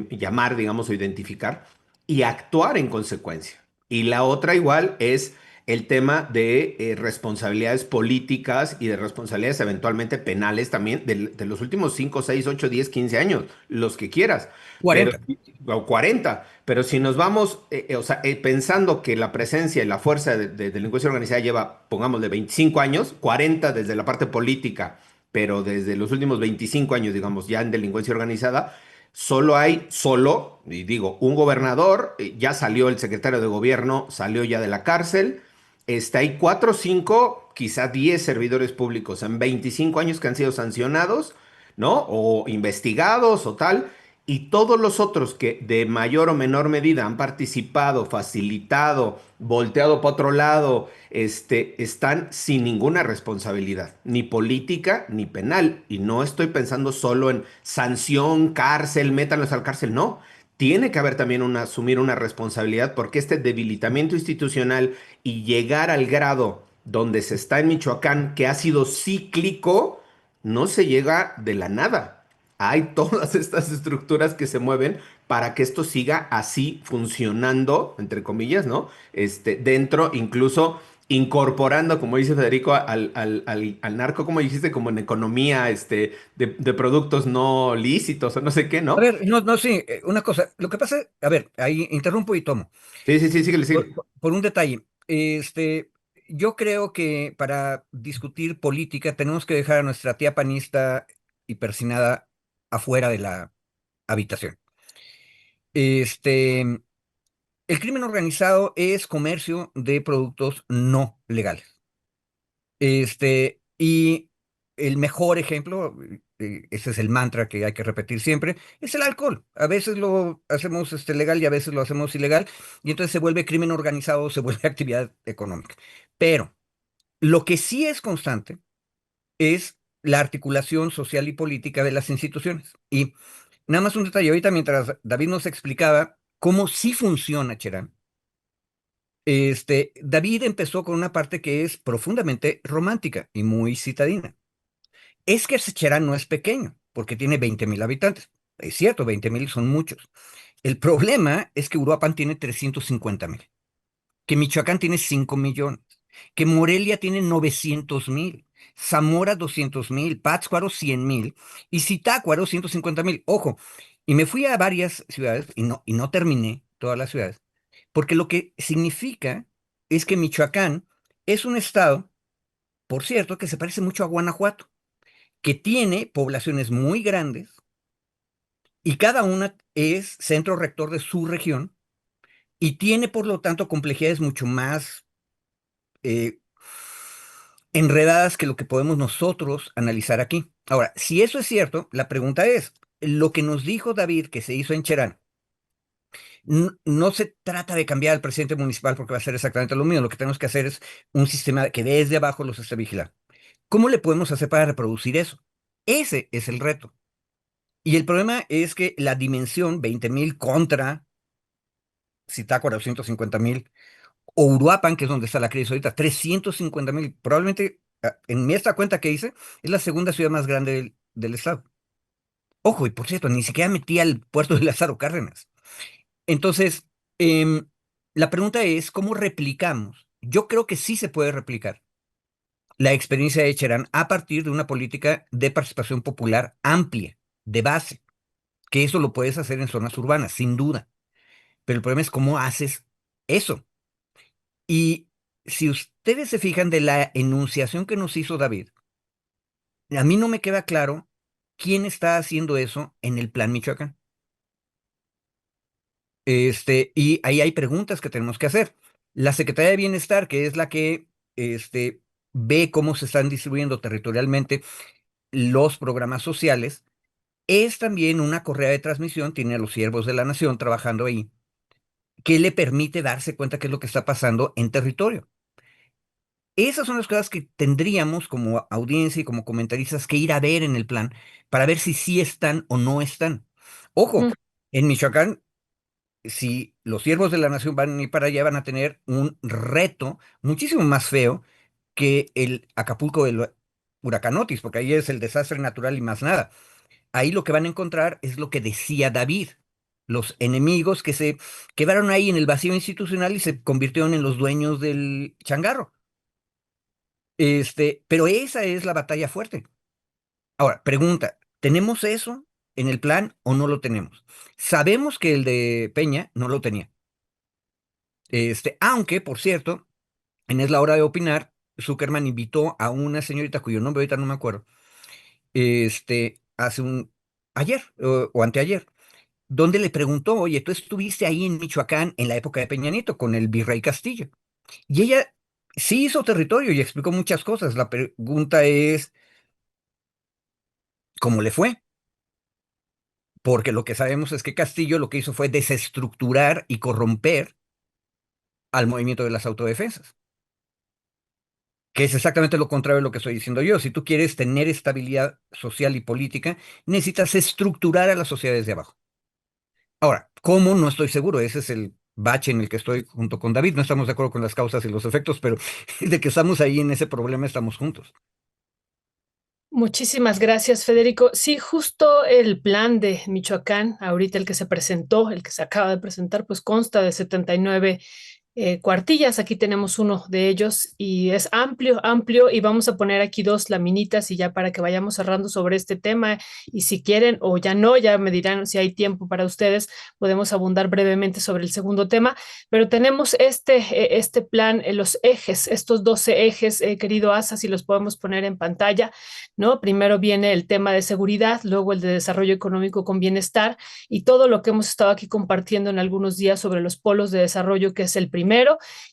llamar, digamos, o identificar, y actuar en consecuencia. Y la otra igual es el tema de responsabilidades políticas y de responsabilidades eventualmente penales también de los últimos 5, 6, 8, 10, 15 años, los que quieras, pero, 40. o 40, pero si nos vamos, o sea, pensando que la presencia y la fuerza de delincuencia organizada lleva, pongamos, de 25 años, 40 desde la parte política, pero desde los últimos 25 años, digamos, ya en delincuencia organizada, solo, y digo, un gobernador, ya salió el secretario de gobierno, salió ya de la cárcel, hay 4, 5, quizá 10 servidores públicos en 25 años que han sido sancionados, ¿no? O investigados o tal, y todos los otros que de mayor o menor medida han participado, facilitado, volteado para otro lado, están sin ninguna responsabilidad, ni política ni penal. Y no estoy pensando solo en sanción, cárcel, métanlos al cárcel, no. Tiene que haber también asumir una responsabilidad porque este debilitamiento institucional y llegar al grado donde se está en Michoacán, que ha sido cíclico, no se llega de la nada. Hay todas estas estructuras que se mueven para que esto siga así funcionando, entre comillas, ¿no? Dentro, incluso incorporando, como dice Federico, al narco, como dijiste, como en economía, de productos no lícitos o no sé qué, A ¿no? ver, no, no, sí, una cosa. Lo que pasa, a ver, ahí interrumpo y tomo. Sí, sí, sí, síguele, Por, síguele. por un detalle. Yo creo que para discutir política tenemos que dejar a nuestra tía panista y persinada afuera de la habitación. Este, el crimen organizado es comercio de productos no legales. Y el mejor ejemplo, ese es el mantra que hay que repetir siempre, es el alcohol. A veces lo hacemos legal y a veces lo hacemos ilegal, y entonces se vuelve crimen organizado, se vuelve actividad económica. Pero lo que sí es constante es la articulación social y política de las instituciones. Y nada más un detalle, ahorita mientras David nos explicaba cómo sí funciona Cherán, David empezó con una parte que es profundamente romántica y muy citadina. Es que Sechera no es pequeño, porque tiene 20,000 habitantes. Es cierto, 20,000 son muchos. El problema es que Uruapan tiene 350,000, que Michoacán tiene 5 millones, que Morelia tiene 900,000, Zamora 200,000, Pátzcuaro 100,000 y Zitácuaro 150,000. Ojo, y me fui a varias ciudades y no terminé todas las ciudades, porque lo que significa es que Michoacán es un estado, por cierto, que se parece mucho a Guanajuato, que tiene poblaciones muy grandes y cada una es centro rector de su región y tiene, por lo tanto, complejidades mucho más eh, enredadas que lo que podemos nosotros analizar aquí. Ahora, si eso es cierto, la pregunta es, lo que nos dijo David que se hizo en Cherán, no se trata de cambiar al presidente municipal porque va a ser exactamente lo mismo. Lo que tenemos que hacer es un sistema que desde abajo los esté vigilando. ¿Cómo le podemos hacer para reproducir eso? Ese es el reto. Y el problema es que la dimensión 20,000 contra Zitácuara 250,000 o Uruapan, que es donde está la crisis ahorita, 350,000. Probablemente en esta cuenta que hice es la segunda ciudad más grande del estado. Ojo, y por cierto, ni siquiera metí al puerto de Lázaro Cárdenas. Entonces, la pregunta es, ¿cómo replicamos? Yo creo que sí se puede replicar la experiencia de Cherán a partir de una política de participación popular amplia, de base, que eso lo puedes hacer en zonas urbanas, sin duda. Pero el problema es cómo haces eso. Y si ustedes se fijan de la enunciación que nos hizo David, a mí no me queda claro quién está haciendo eso en el Plan Michoacán. Y ahí hay preguntas que tenemos que hacer. La Secretaría de Bienestar, que es la que ve cómo se están distribuyendo territorialmente los programas sociales, es también una correa de transmisión, tiene a los siervos de la nación trabajando ahí, que le permite darse cuenta qué es lo que está pasando en territorio. Esas son las cosas que tendríamos como audiencia y como comentaristas que ir a ver en el plan para ver si sí están o no están. Ojo, Mm. en Michoacán, si los siervos de la nación van a ir para allá, van a tener un reto muchísimo más feo que el Acapulco del huracán Otis, porque ahí es el desastre natural y más nada. Ahí lo que van a encontrar es lo que decía David. los enemigos que se quedaron ahí en el vacío institucional y se convirtieron en los dueños del changarro. Pero esa es la batalla fuerte. Ahora, pregunta, ¿tenemos eso en el plan o no lo tenemos? Sabemos que el de Peña no lo tenía. Aunque, por cierto, en Es la Hora de Opinar, Zuckerman invitó a una señorita cuyo nombre ahorita no me acuerdo, hace ayer o anteayer, donde le preguntó, oye, tú estuviste ahí en Michoacán en la época de Peña Nieto con el virrey Castillo. Y ella sí hizo territorio y explicó muchas cosas. La pregunta es, ¿cómo le fue? Porque lo que sabemos es que Castillo lo que hizo fue desestructurar y corromper al movimiento de las autodefensas, que es exactamente lo contrario de lo que estoy diciendo yo. Si tú quieres tener estabilidad social y política, necesitas estructurar a las sociedades de abajo. Ahora, ¿cómo? No estoy seguro. Ese es el bache en el que estoy junto con David. No estamos de acuerdo con las causas y los efectos, pero de que estamos ahí en ese problema, estamos juntos. Muchísimas gracias, Federico. Sí, justo el plan de Michoacán, ahorita el que se presentó, el que se acaba de presentar, pues consta de 79 cuartillas. Aquí tenemos uno de ellos y es amplio, amplio, y vamos a poner aquí dos laminitas y ya para que vayamos cerrando sobre este tema, y si quieren o ya no, ya me dirán si hay tiempo para ustedes, podemos abundar brevemente sobre el segundo tema, pero tenemos este plan, los ejes, estos 12 ejes, querido Asa, si los podemos poner en pantalla, ¿no? Primero viene el tema de seguridad, luego el de desarrollo económico con bienestar y todo lo que hemos estado aquí compartiendo en algunos días sobre los polos de desarrollo, que es el primero,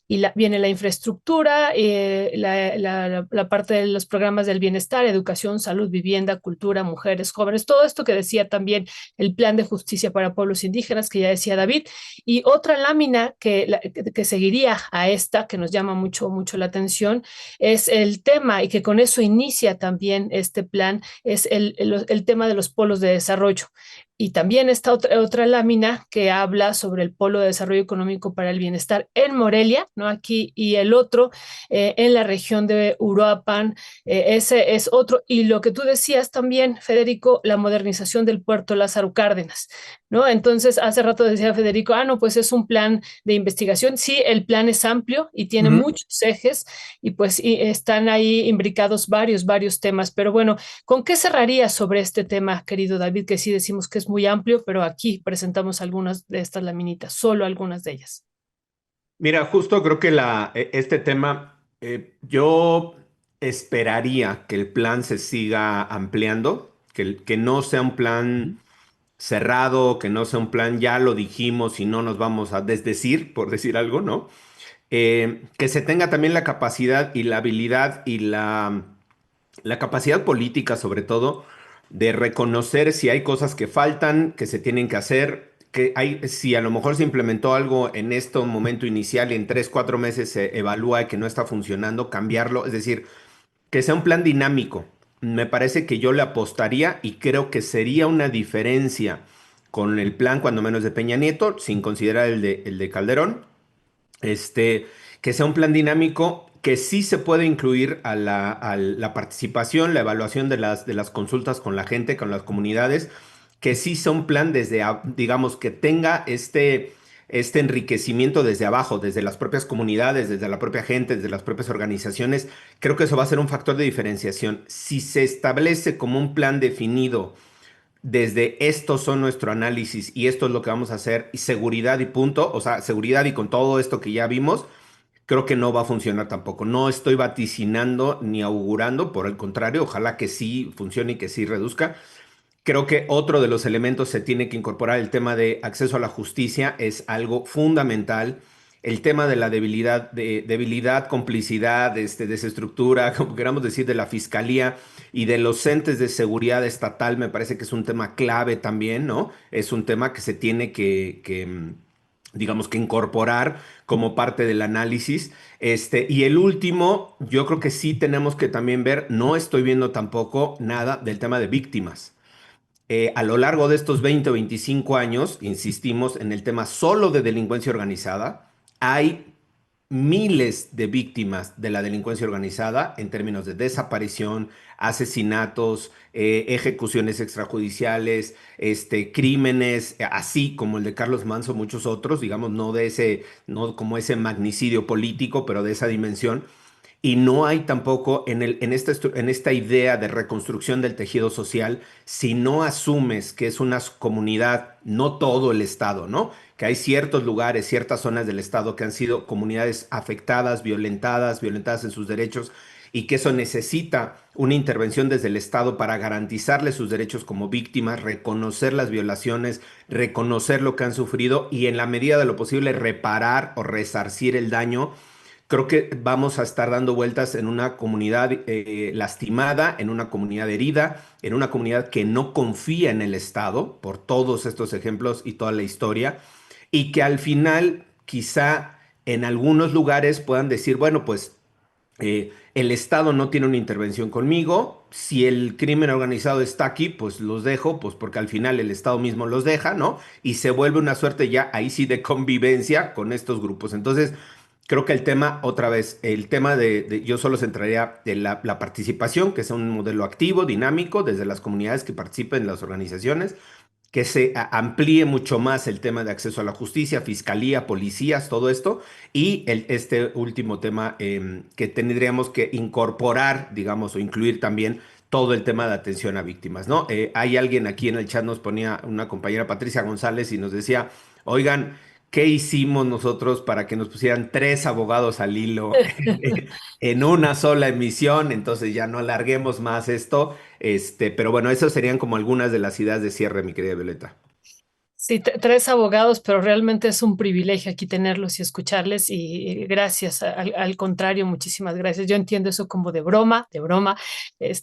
y viene la infraestructura, la parte de los programas del bienestar, educación, salud, vivienda, cultura, mujeres, jóvenes, todo esto que decía también el plan de justicia para pueblos indígenas, que ya decía David, y otra lámina que seguiría a esta, que nos llama mucho, mucho la atención, es el tema, y que con eso inicia también este plan, es el tema de los polos de desarrollo. Y también está otra lámina que habla sobre el Polo de Desarrollo Económico para el Bienestar en Morelia, ¿no? Aquí, y el otro en la región de Uruapan, ese es otro. Y lo que tú decías también, Federico, la modernización del puerto Lázaro Cárdenas, ¿no? Entonces, hace rato decía Federico, no, pues es un plan de investigación. Sí, el plan es amplio y tiene Ujú. muchos ejes y pues y están ahí imbricados varios temas, pero bueno, ¿con qué cerraría sobre este tema, querido David? Que sí decimos que es muy amplio, pero aquí presentamos algunas de estas laminitas, solo algunas de ellas. Mira, justo creo que este tema, yo esperaría que el plan se siga ampliando, que no sea un plan cerrado, que no sea un plan, ya lo dijimos y no nos vamos a desdecir, por decir algo, ¿no? Que se tenga también la capacidad y la habilidad y la capacidad política, sobre todo, de reconocer si hay cosas que faltan, que se tienen que hacer, que hay, si a lo mejor se implementó algo en este momento inicial y en 3, 4 meses se evalúa que no está funcionando, cambiarlo, es decir, que sea un plan dinámico. Me parece que yo le apostaría y creo que sería una diferencia con el plan, cuando menos de Peña Nieto, sin considerar el de Calderón, este, que sea un plan dinámico que sí se puede incluir a la participación, la evaluación de las consultas con la gente, con las comunidades, que sí sea un plan digamos, que tenga este enriquecimiento desde abajo, desde las propias comunidades, desde la propia gente, desde las propias organizaciones. Creo que eso va a ser un factor de diferenciación. Si se establece como un plan definido, desde estos son nuestro análisis y esto es lo que vamos a hacer, y seguridad y punto, o sea, seguridad y con todo esto que ya vimos, creo que no va a funcionar tampoco. No estoy vaticinando ni augurando, por el contrario, ojalá que sí funcione y que sí reduzca. Creo que otro de los elementos se tiene que incorporar, el tema de acceso a la justicia es algo fundamental. El tema de la debilidad, complicidad, desestructura, como queramos decir, de la fiscalía y de los entes de seguridad estatal, me parece que es un tema clave también, ¿no? Es un tema que se tiene digamos, que incorporar como parte del análisis. Y el último, yo creo que sí tenemos que también ver, no estoy viendo tampoco nada del tema de víctimas. A lo largo de estos 20 o 25 años, insistimos en el tema solo de delincuencia organizada, hay miles de víctimas de la delincuencia organizada en términos de desaparición, asesinatos, ejecuciones extrajudiciales, crímenes, así como el de Carlos Manso, muchos otros, digamos, no de ese, no como ese magnicidio político, pero de esa dimensión. Y no hay tampoco en esta idea de reconstrucción del tejido social, si no asumes que es una comunidad, no todo el Estado, ¿no? Que hay ciertos lugares, ciertas zonas del Estado que han sido comunidades afectadas, violentadas en sus derechos, y que eso necesita una intervención desde el Estado para garantizarles sus derechos como víctimas, reconocer las violaciones, reconocer lo que han sufrido y en la medida de lo posible reparar o resarcir el daño. Creo que vamos a estar dando vueltas en una comunidad lastimada, en una comunidad herida, en una comunidad que no confía en el Estado, por todos estos ejemplos y toda la historia, y que al final quizá en algunos lugares puedan decir, bueno, pues el Estado no tiene una intervención conmigo, si el crimen organizado está aquí, pues los dejo, pues porque al final el Estado mismo los deja, ¿no? Y se vuelve una suerte ya ahí sí de convivencia con estos grupos. Entonces, creo que el tema, otra vez, el tema yo solo centraría en la participación, que sea un modelo activo, dinámico, desde las comunidades que participen en las organizaciones, que se amplíe mucho más el tema de acceso a la justicia, fiscalía, policías, todo esto, y este último tema que tendríamos que incorporar, digamos, o incluir también todo el tema de atención a víctimas, ¿no? Hay alguien aquí en el chat, nos ponía una compañera Patricia González y nos decía, oigan, ¿qué hicimos nosotros para que nos pusieran tres abogados al hilo en una sola emisión? Entonces ya no alarguemos más esto. Pero bueno, esas serían como algunas de las ideas de cierre, mi querida Violeta. Sí, tres abogados, pero realmente es un privilegio aquí tenerlos y escucharles y gracias, al contrario, muchísimas gracias. Yo entiendo eso como de broma, de broma.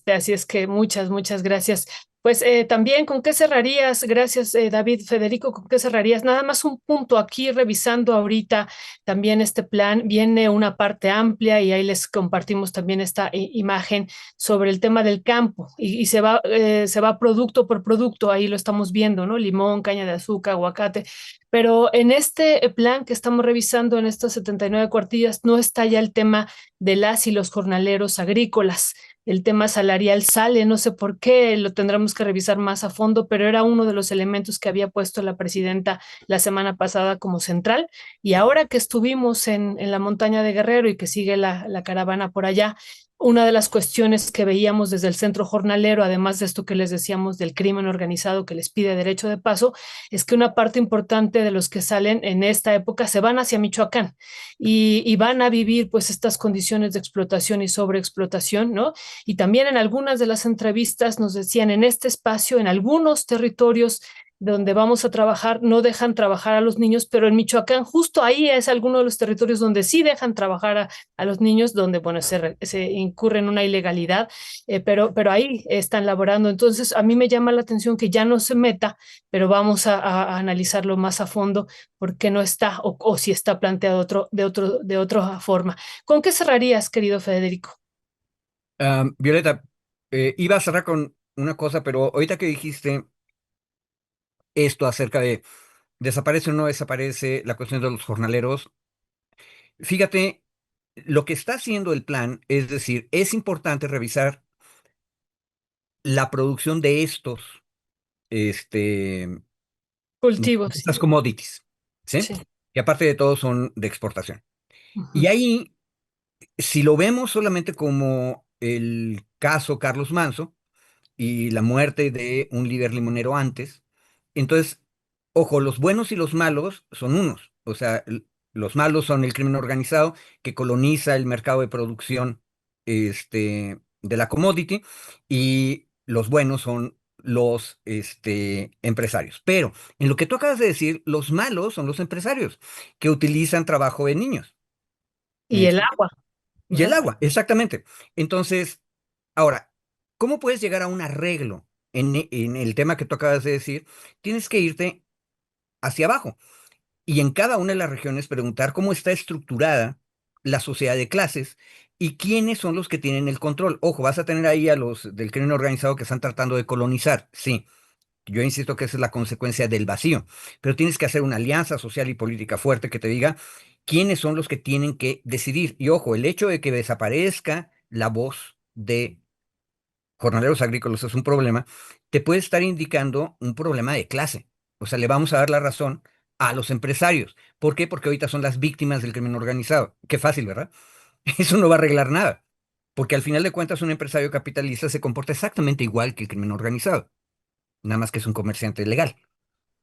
Así es que muchas, muchas gracias. Pues también, ¿con qué cerrarías? Gracias, David, Federico, ¿con qué cerrarías? Nada más un punto aquí, revisando ahorita también este plan, viene una parte amplia y ahí les compartimos también esta imagen sobre el tema del campo y se va producto por producto, ahí lo estamos viendo, ¿no? Limón, caña de azúcar, aguacate, pero en este plan que estamos revisando en estas 79 cuartillas no está ya el tema de las y los jornaleros agrícolas. El tema salarial sale, no sé por qué, lo tendremos que revisar más a fondo, pero era uno de los elementos que había puesto la presidenta la semana pasada como central. Y ahora que estuvimos en la montaña de Guerrero y que sigue la caravana por allá, una de las cuestiones que veíamos desde el centro jornalero, además de esto que les decíamos del crimen organizado que les pide derecho de paso, es que una parte importante de los que salen en esta época se van hacia Michoacán y van a vivir pues estas condiciones de explotación y sobreexplotación, ¿no? Y también en algunas de las entrevistas nos decían en este espacio, en algunos territorios donde vamos a trabajar, no dejan trabajar a los niños, pero en Michoacán, justo ahí es alguno de los territorios donde sí dejan trabajar a los niños, donde, bueno, se incurre en una ilegalidad, pero ahí están laborando. Entonces, a mí me llama la atención que ya no se meta, pero vamos a analizarlo más a fondo, porque no está, o si está planteado de otra forma. ¿Con qué cerrarías, querido Federico? Violeta, iba a cerrar con una cosa, pero ahorita que dijiste esto acerca de desaparece o no desaparece la cuestión de los jornaleros, fíjate, lo que está haciendo el plan, es decir, es importante revisar la producción de este, Cultivos, estas sí. commodities, ¿sí? Sí. Que aparte de todo son de exportación. Y Ujú. ahí, si lo vemos solamente como el caso Carlos Manso, y la muerte de un líder limonero antes. Entonces, ojo, los buenos y los malos son unos. O sea, los malos son el crimen organizado que coloniza el mercado de producción de la commodity y los buenos son los empresarios. Pero en lo que tú acabas de decir, los malos son los empresarios que utilizan trabajo de niños. ¿Me Y el explico? agua, Y el ¿no? agua, exactamente. Entonces, ahora, ¿cómo puedes llegar a un arreglo en el tema que tú acabas de decir? Tienes que irte hacia abajo y en cada una de las regiones preguntar cómo está estructurada la sociedad de clases y quiénes son los que tienen el control. Ojo, vas a tener ahí a los del crimen organizado que están tratando de colonizar, sí. Yo insisto que esa es la consecuencia del vacío, pero tienes que hacer una alianza social y política fuerte que te diga quiénes son los que tienen que decidir. Y ojo, el hecho de que desaparezca la voz de jornaleros agrícolas es un problema, te puede estar indicando un problema de clase. O sea, le vamos a dar la razón a los empresarios. ¿Por qué? Porque ahorita son las víctimas del crimen organizado. Qué fácil, ¿verdad? Eso no va a arreglar nada. Porque al final de cuentas un empresario capitalista se comporta exactamente igual que el crimen organizado, nada más que es un comerciante legal.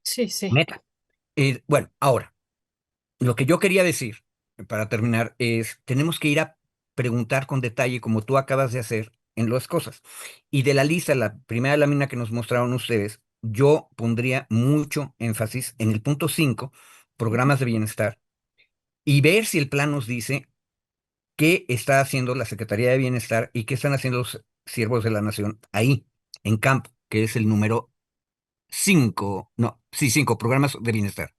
Sí, sí. Neta. Bueno, ahora, lo que yo quería decir, para terminar, es, tenemos que ir a preguntar con detalle, como tú acabas de hacer, en las cosas. Y de la lista, la primera lámina que nos mostraron ustedes, yo pondría mucho énfasis en el punto 5, programas de bienestar, y ver si el plan nos dice qué está haciendo la Secretaría de Bienestar y qué están haciendo los siervos de la nación ahí, en campo, que es el número 5, no, sí, 5 programas de bienestar.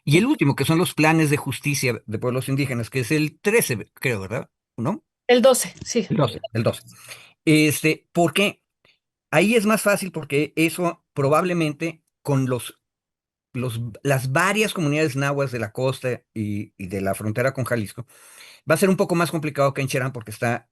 Y el último, que son los planes de justicia de pueblos indígenas, que es el 13, creo, ¿verdad? ¿No? El 12, sí. El 12, el 12. ¿Por qué? Ahí es más fácil porque eso probablemente con las varias comunidades nahuas de la costa y de la frontera con Jalisco, va a ser un poco más complicado que en Cherán porque está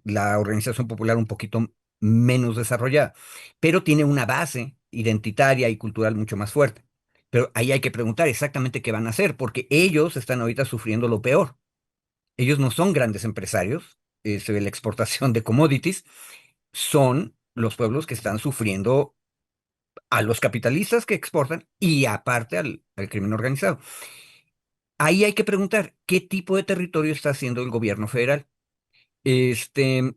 la organización popular un poquito menos desarrollada, pero tiene una base identitaria y cultural mucho más fuerte. Pero ahí hay que preguntar exactamente qué van a hacer, porque ellos están ahorita sufriendo lo peor. Ellos no son grandes empresarios de la exportación de commodities, son los pueblos que están sufriendo a los capitalistas que exportan y aparte al crimen organizado. Ahí hay que preguntar qué tipo de territorio está haciendo el gobierno federal. Este,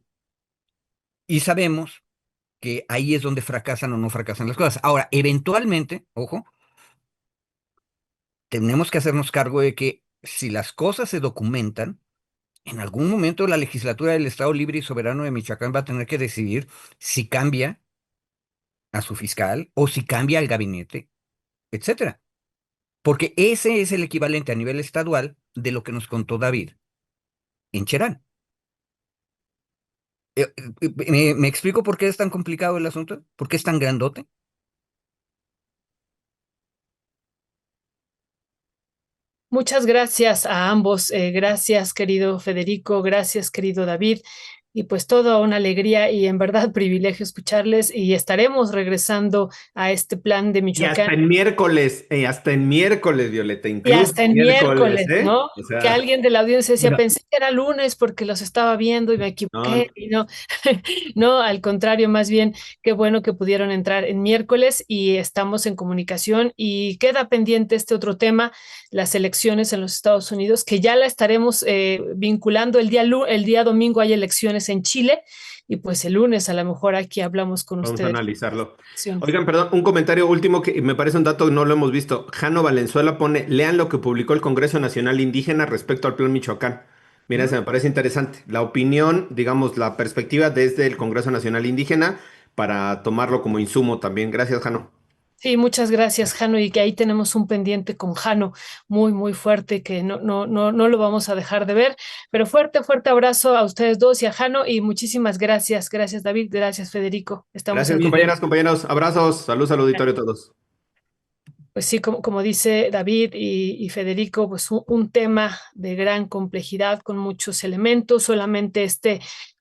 y sabemos que ahí es donde fracasan o no fracasan las cosas. Ahora, eventualmente, ojo, tenemos que hacernos cargo de que si las cosas se documentan, en algún momento la legislatura del Estado Libre y Soberano de Michoacán va a tener que decidir si cambia a su fiscal o si cambia al gabinete, etcétera. Porque ese es el equivalente a nivel estadual de lo que nos contó David en Cherán. ¿Me explico por qué es tan complicado el asunto? ¿Por qué es tan grandote? Muchas gracias a ambos. Gracias, querido Federico. Gracias, querido David. Y pues toda una alegría y en verdad privilegio escucharles y estaremos regresando a este plan de Y Michoacán. hasta en miércoles, Violeta, Y incluso hasta en miércoles, miércoles, ¿eh? ¿no? O Que sea, alguien de la audiencia decía, Mira, pensé que era lunes porque los estaba viendo y me no, equivoqué. Y no, no, al contrario, más bien, qué bueno que pudieron entrar en miércoles y estamos en comunicación y queda pendiente este otro tema, las elecciones en los Estados Unidos, que ya la estaremos vinculando el día domingo hay elecciones en Chile y pues el lunes a lo mejor aquí hablamos con vamos a ustedes. analizarlo. Elecciones. Oigan, perdón, un comentario último que me parece un dato que no lo hemos visto. Jano Valenzuela pone, lean lo que publicó el Congreso Nacional Indígena respecto al Plan Michoacán. Mira, ¿Mm? se me parece interesante. La opinión, digamos, la perspectiva desde el Congreso Nacional Indígena para tomarlo como insumo también. Gracias, Jano. Sí, muchas gracias, Jano, y que ahí tenemos un pendiente con Jano muy, muy fuerte que no lo vamos a dejar de ver. Pero fuerte, fuerte abrazo a ustedes dos y a Jano, y muchísimas gracias. Gracias, David. Gracias, Federico. Estamos Gracias, en compañeras, compañeros. Abrazos. Saludos al auditorio a todos. Pues sí, como dice David y Federico, pues un tema de gran complejidad con muchos elementos. Solamente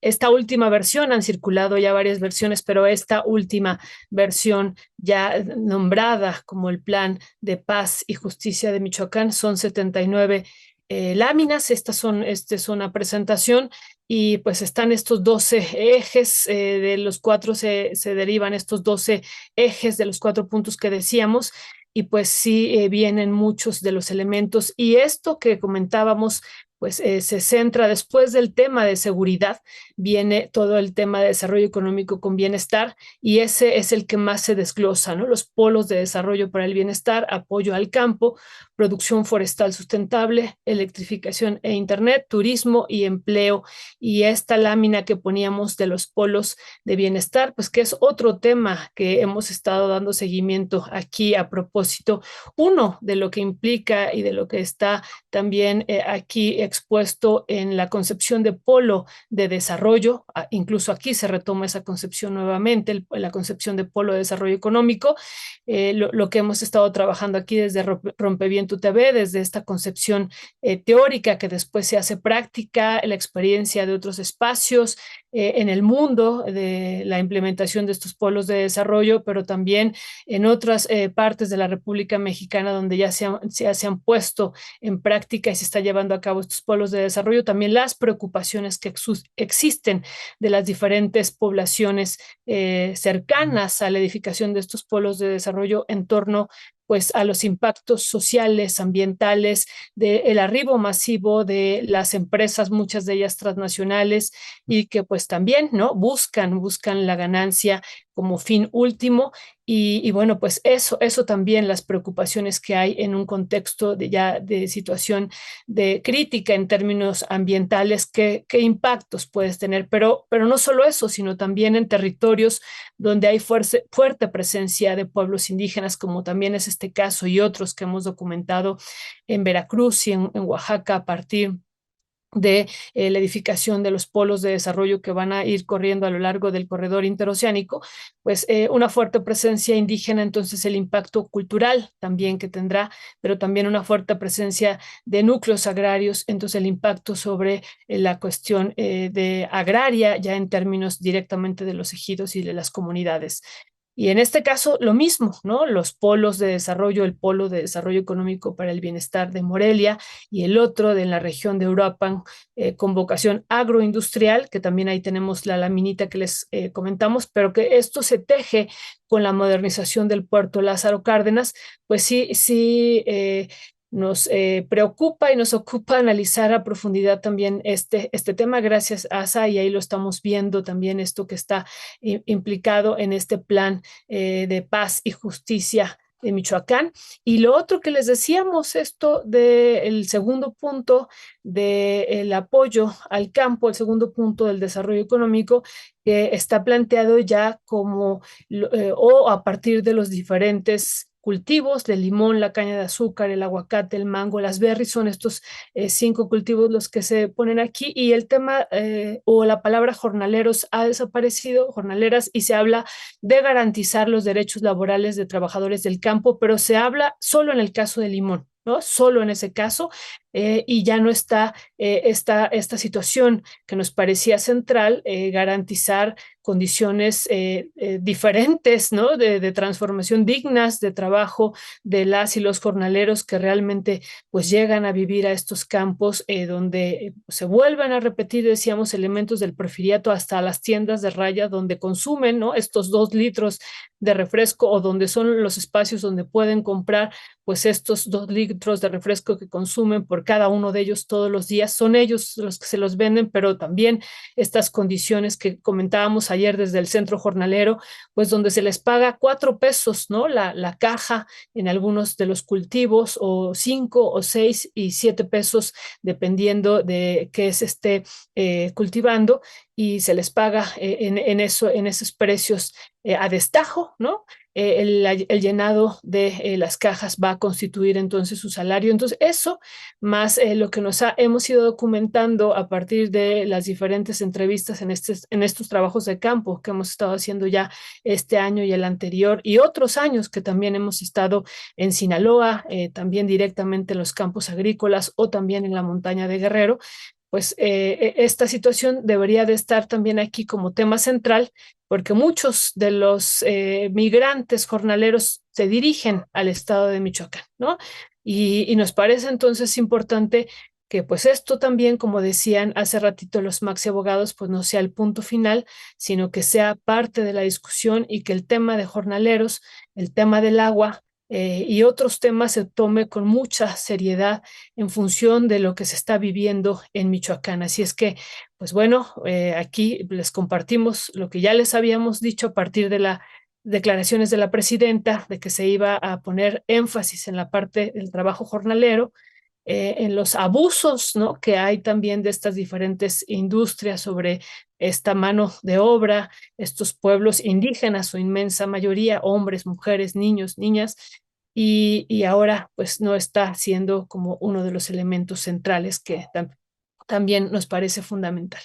esta última versión, han circulado ya varias versiones, pero esta última versión ya nombrada como el Plan de Paz y Justicia de Michoacán son 79 láminas. Esta es una presentación y pues están estos 12 ejes, de los cuatro se derivan estos 12 ejes de los 4 puntos que decíamos y pues sí vienen muchos de los elementos. Y esto que comentábamos, pues se centra después del tema de seguridad, viene todo el tema de desarrollo económico con bienestar y ese es el que más se desglosa, ¿no? Los polos de desarrollo para el bienestar, apoyo al campo, producción forestal sustentable, electrificación e internet, turismo y empleo. Y esta lámina que poníamos de los polos de bienestar, pues que es otro tema que hemos estado dando seguimiento aquí a propósito, uno de lo que implica y de lo que está también aquí expuesto en la concepción de polo de desarrollo, incluso aquí se retoma esa concepción nuevamente, la concepción de polo de desarrollo económico, lo que hemos estado trabajando aquí desde Rompeviento TV, desde esta concepción teórica que después se hace práctica, la experiencia de otros espacios en el mundo, de la implementación de estos polos de desarrollo, pero también en otras partes de la República Mexicana donde ya se han puesto en práctica y se está llevando a cabo estos polos de desarrollo, también las preocupaciones que existen de las diferentes poblaciones cercanas a la edificación de estos polos de desarrollo en torno pues a los impactos sociales, ambientales, del arribo masivo de las empresas, muchas de ellas transnacionales, y que pues también, ¿no? Buscan la ganancia como fin último. Y bueno, pues eso también, las preocupaciones que hay en un contexto de situación de crítica en términos ambientales, qué impactos puedes tener, pero no solo eso, sino también en territorios donde hay fuerte presencia de pueblos indígenas, como también es este caso y otros que hemos documentado en Veracruz y en Oaxaca a partir de la edificación de los polos de desarrollo que van a ir corriendo a lo largo del corredor interoceánico, pues una fuerte presencia indígena, entonces el impacto cultural también que tendrá, pero también una fuerte presencia de núcleos agrarios, entonces el impacto sobre la cuestión de agraria, ya en términos directamente de los ejidos y de las comunidades. Y en este caso, lo mismo, ¿no? Los polos de desarrollo, el polo de desarrollo económico para el bienestar de Morelia y el otro de la región de Uruapan, con vocación agroindustrial, que también ahí tenemos la laminita que les comentamos, pero que esto se teje con la modernización del puerto Lázaro Cárdenas, pues sí, nos preocupa y nos ocupa analizar a profundidad también este tema, gracias a ASA, y ahí lo estamos viendo también, esto que está implicado en este plan de paz y justicia de Michoacán. Y lo otro que les decíamos, esto del segundo punto del apoyo al campo, el segundo punto del desarrollo económico, que está planteado ya como o a partir de los diferentes cultivos, del limón, la caña de azúcar, el aguacate, el mango, las berries, son estos 5 cultivos los que se ponen aquí, y el tema o la palabra jornaleros ha desaparecido, jornaleras, y se habla de garantizar los derechos laborales de trabajadores del campo, pero se habla solo en el caso del limón, ¿no? Solo en ese caso, y ya no está esta situación que nos parecía central, garantizar condiciones diferentes, ¿no? De transformación dignas de trabajo de las y los jornaleros que realmente pues llegan a vivir a estos campos donde se vuelven a repetir, decíamos, elementos del porfiriato hasta las tiendas de raya donde consumen, ¿no? Estos 2 litros de refresco, o donde son los espacios donde pueden comprar pues estos 2 litros de refresco que consumen por cada uno de ellos todos los días. Son ellos los que se los venden, pero también estas condiciones que comentábamos ayer desde el centro jornalero, pues donde se les paga 4 pesos, ¿no? La caja en algunos de los cultivos, o 5 o 6 y 7 pesos, dependiendo de qué se esté cultivando, y se les paga en esos precios a destajo, ¿no? El llenado de las cajas va a constituir entonces su salario. Entonces eso, más lo que hemos ido documentando a partir de las diferentes entrevistas en estos trabajos de campo que hemos estado haciendo ya este año y el anterior, y otros años que también hemos estado en Sinaloa, también directamente en los campos agrícolas, o también en la montaña de Guerrero, pues esta situación debería de estar también aquí como tema central, porque muchos de los migrantes jornaleros se dirigen al estado de Michoacán, ¿no? Y nos parece entonces importante que pues esto también, como decían hace ratito los maxi abogados, pues no sea el punto final, sino que sea parte de la discusión, y que el tema de jornaleros, el tema del agua, y otros temas se tome con mucha seriedad en función de lo que se está viviendo en Michoacán. Así es que, pues bueno, aquí les compartimos lo que ya les habíamos dicho a partir de las declaraciones de la presidenta, de que se iba a poner énfasis en la parte del trabajo jornalero, en los abusos, ¿no? Que hay también de estas diferentes industrias sobre esta mano de obra, estos pueblos indígenas, su inmensa mayoría, hombres, mujeres, niños, niñas, y ahora pues no está siendo como uno de los elementos centrales que también nos parece fundamental.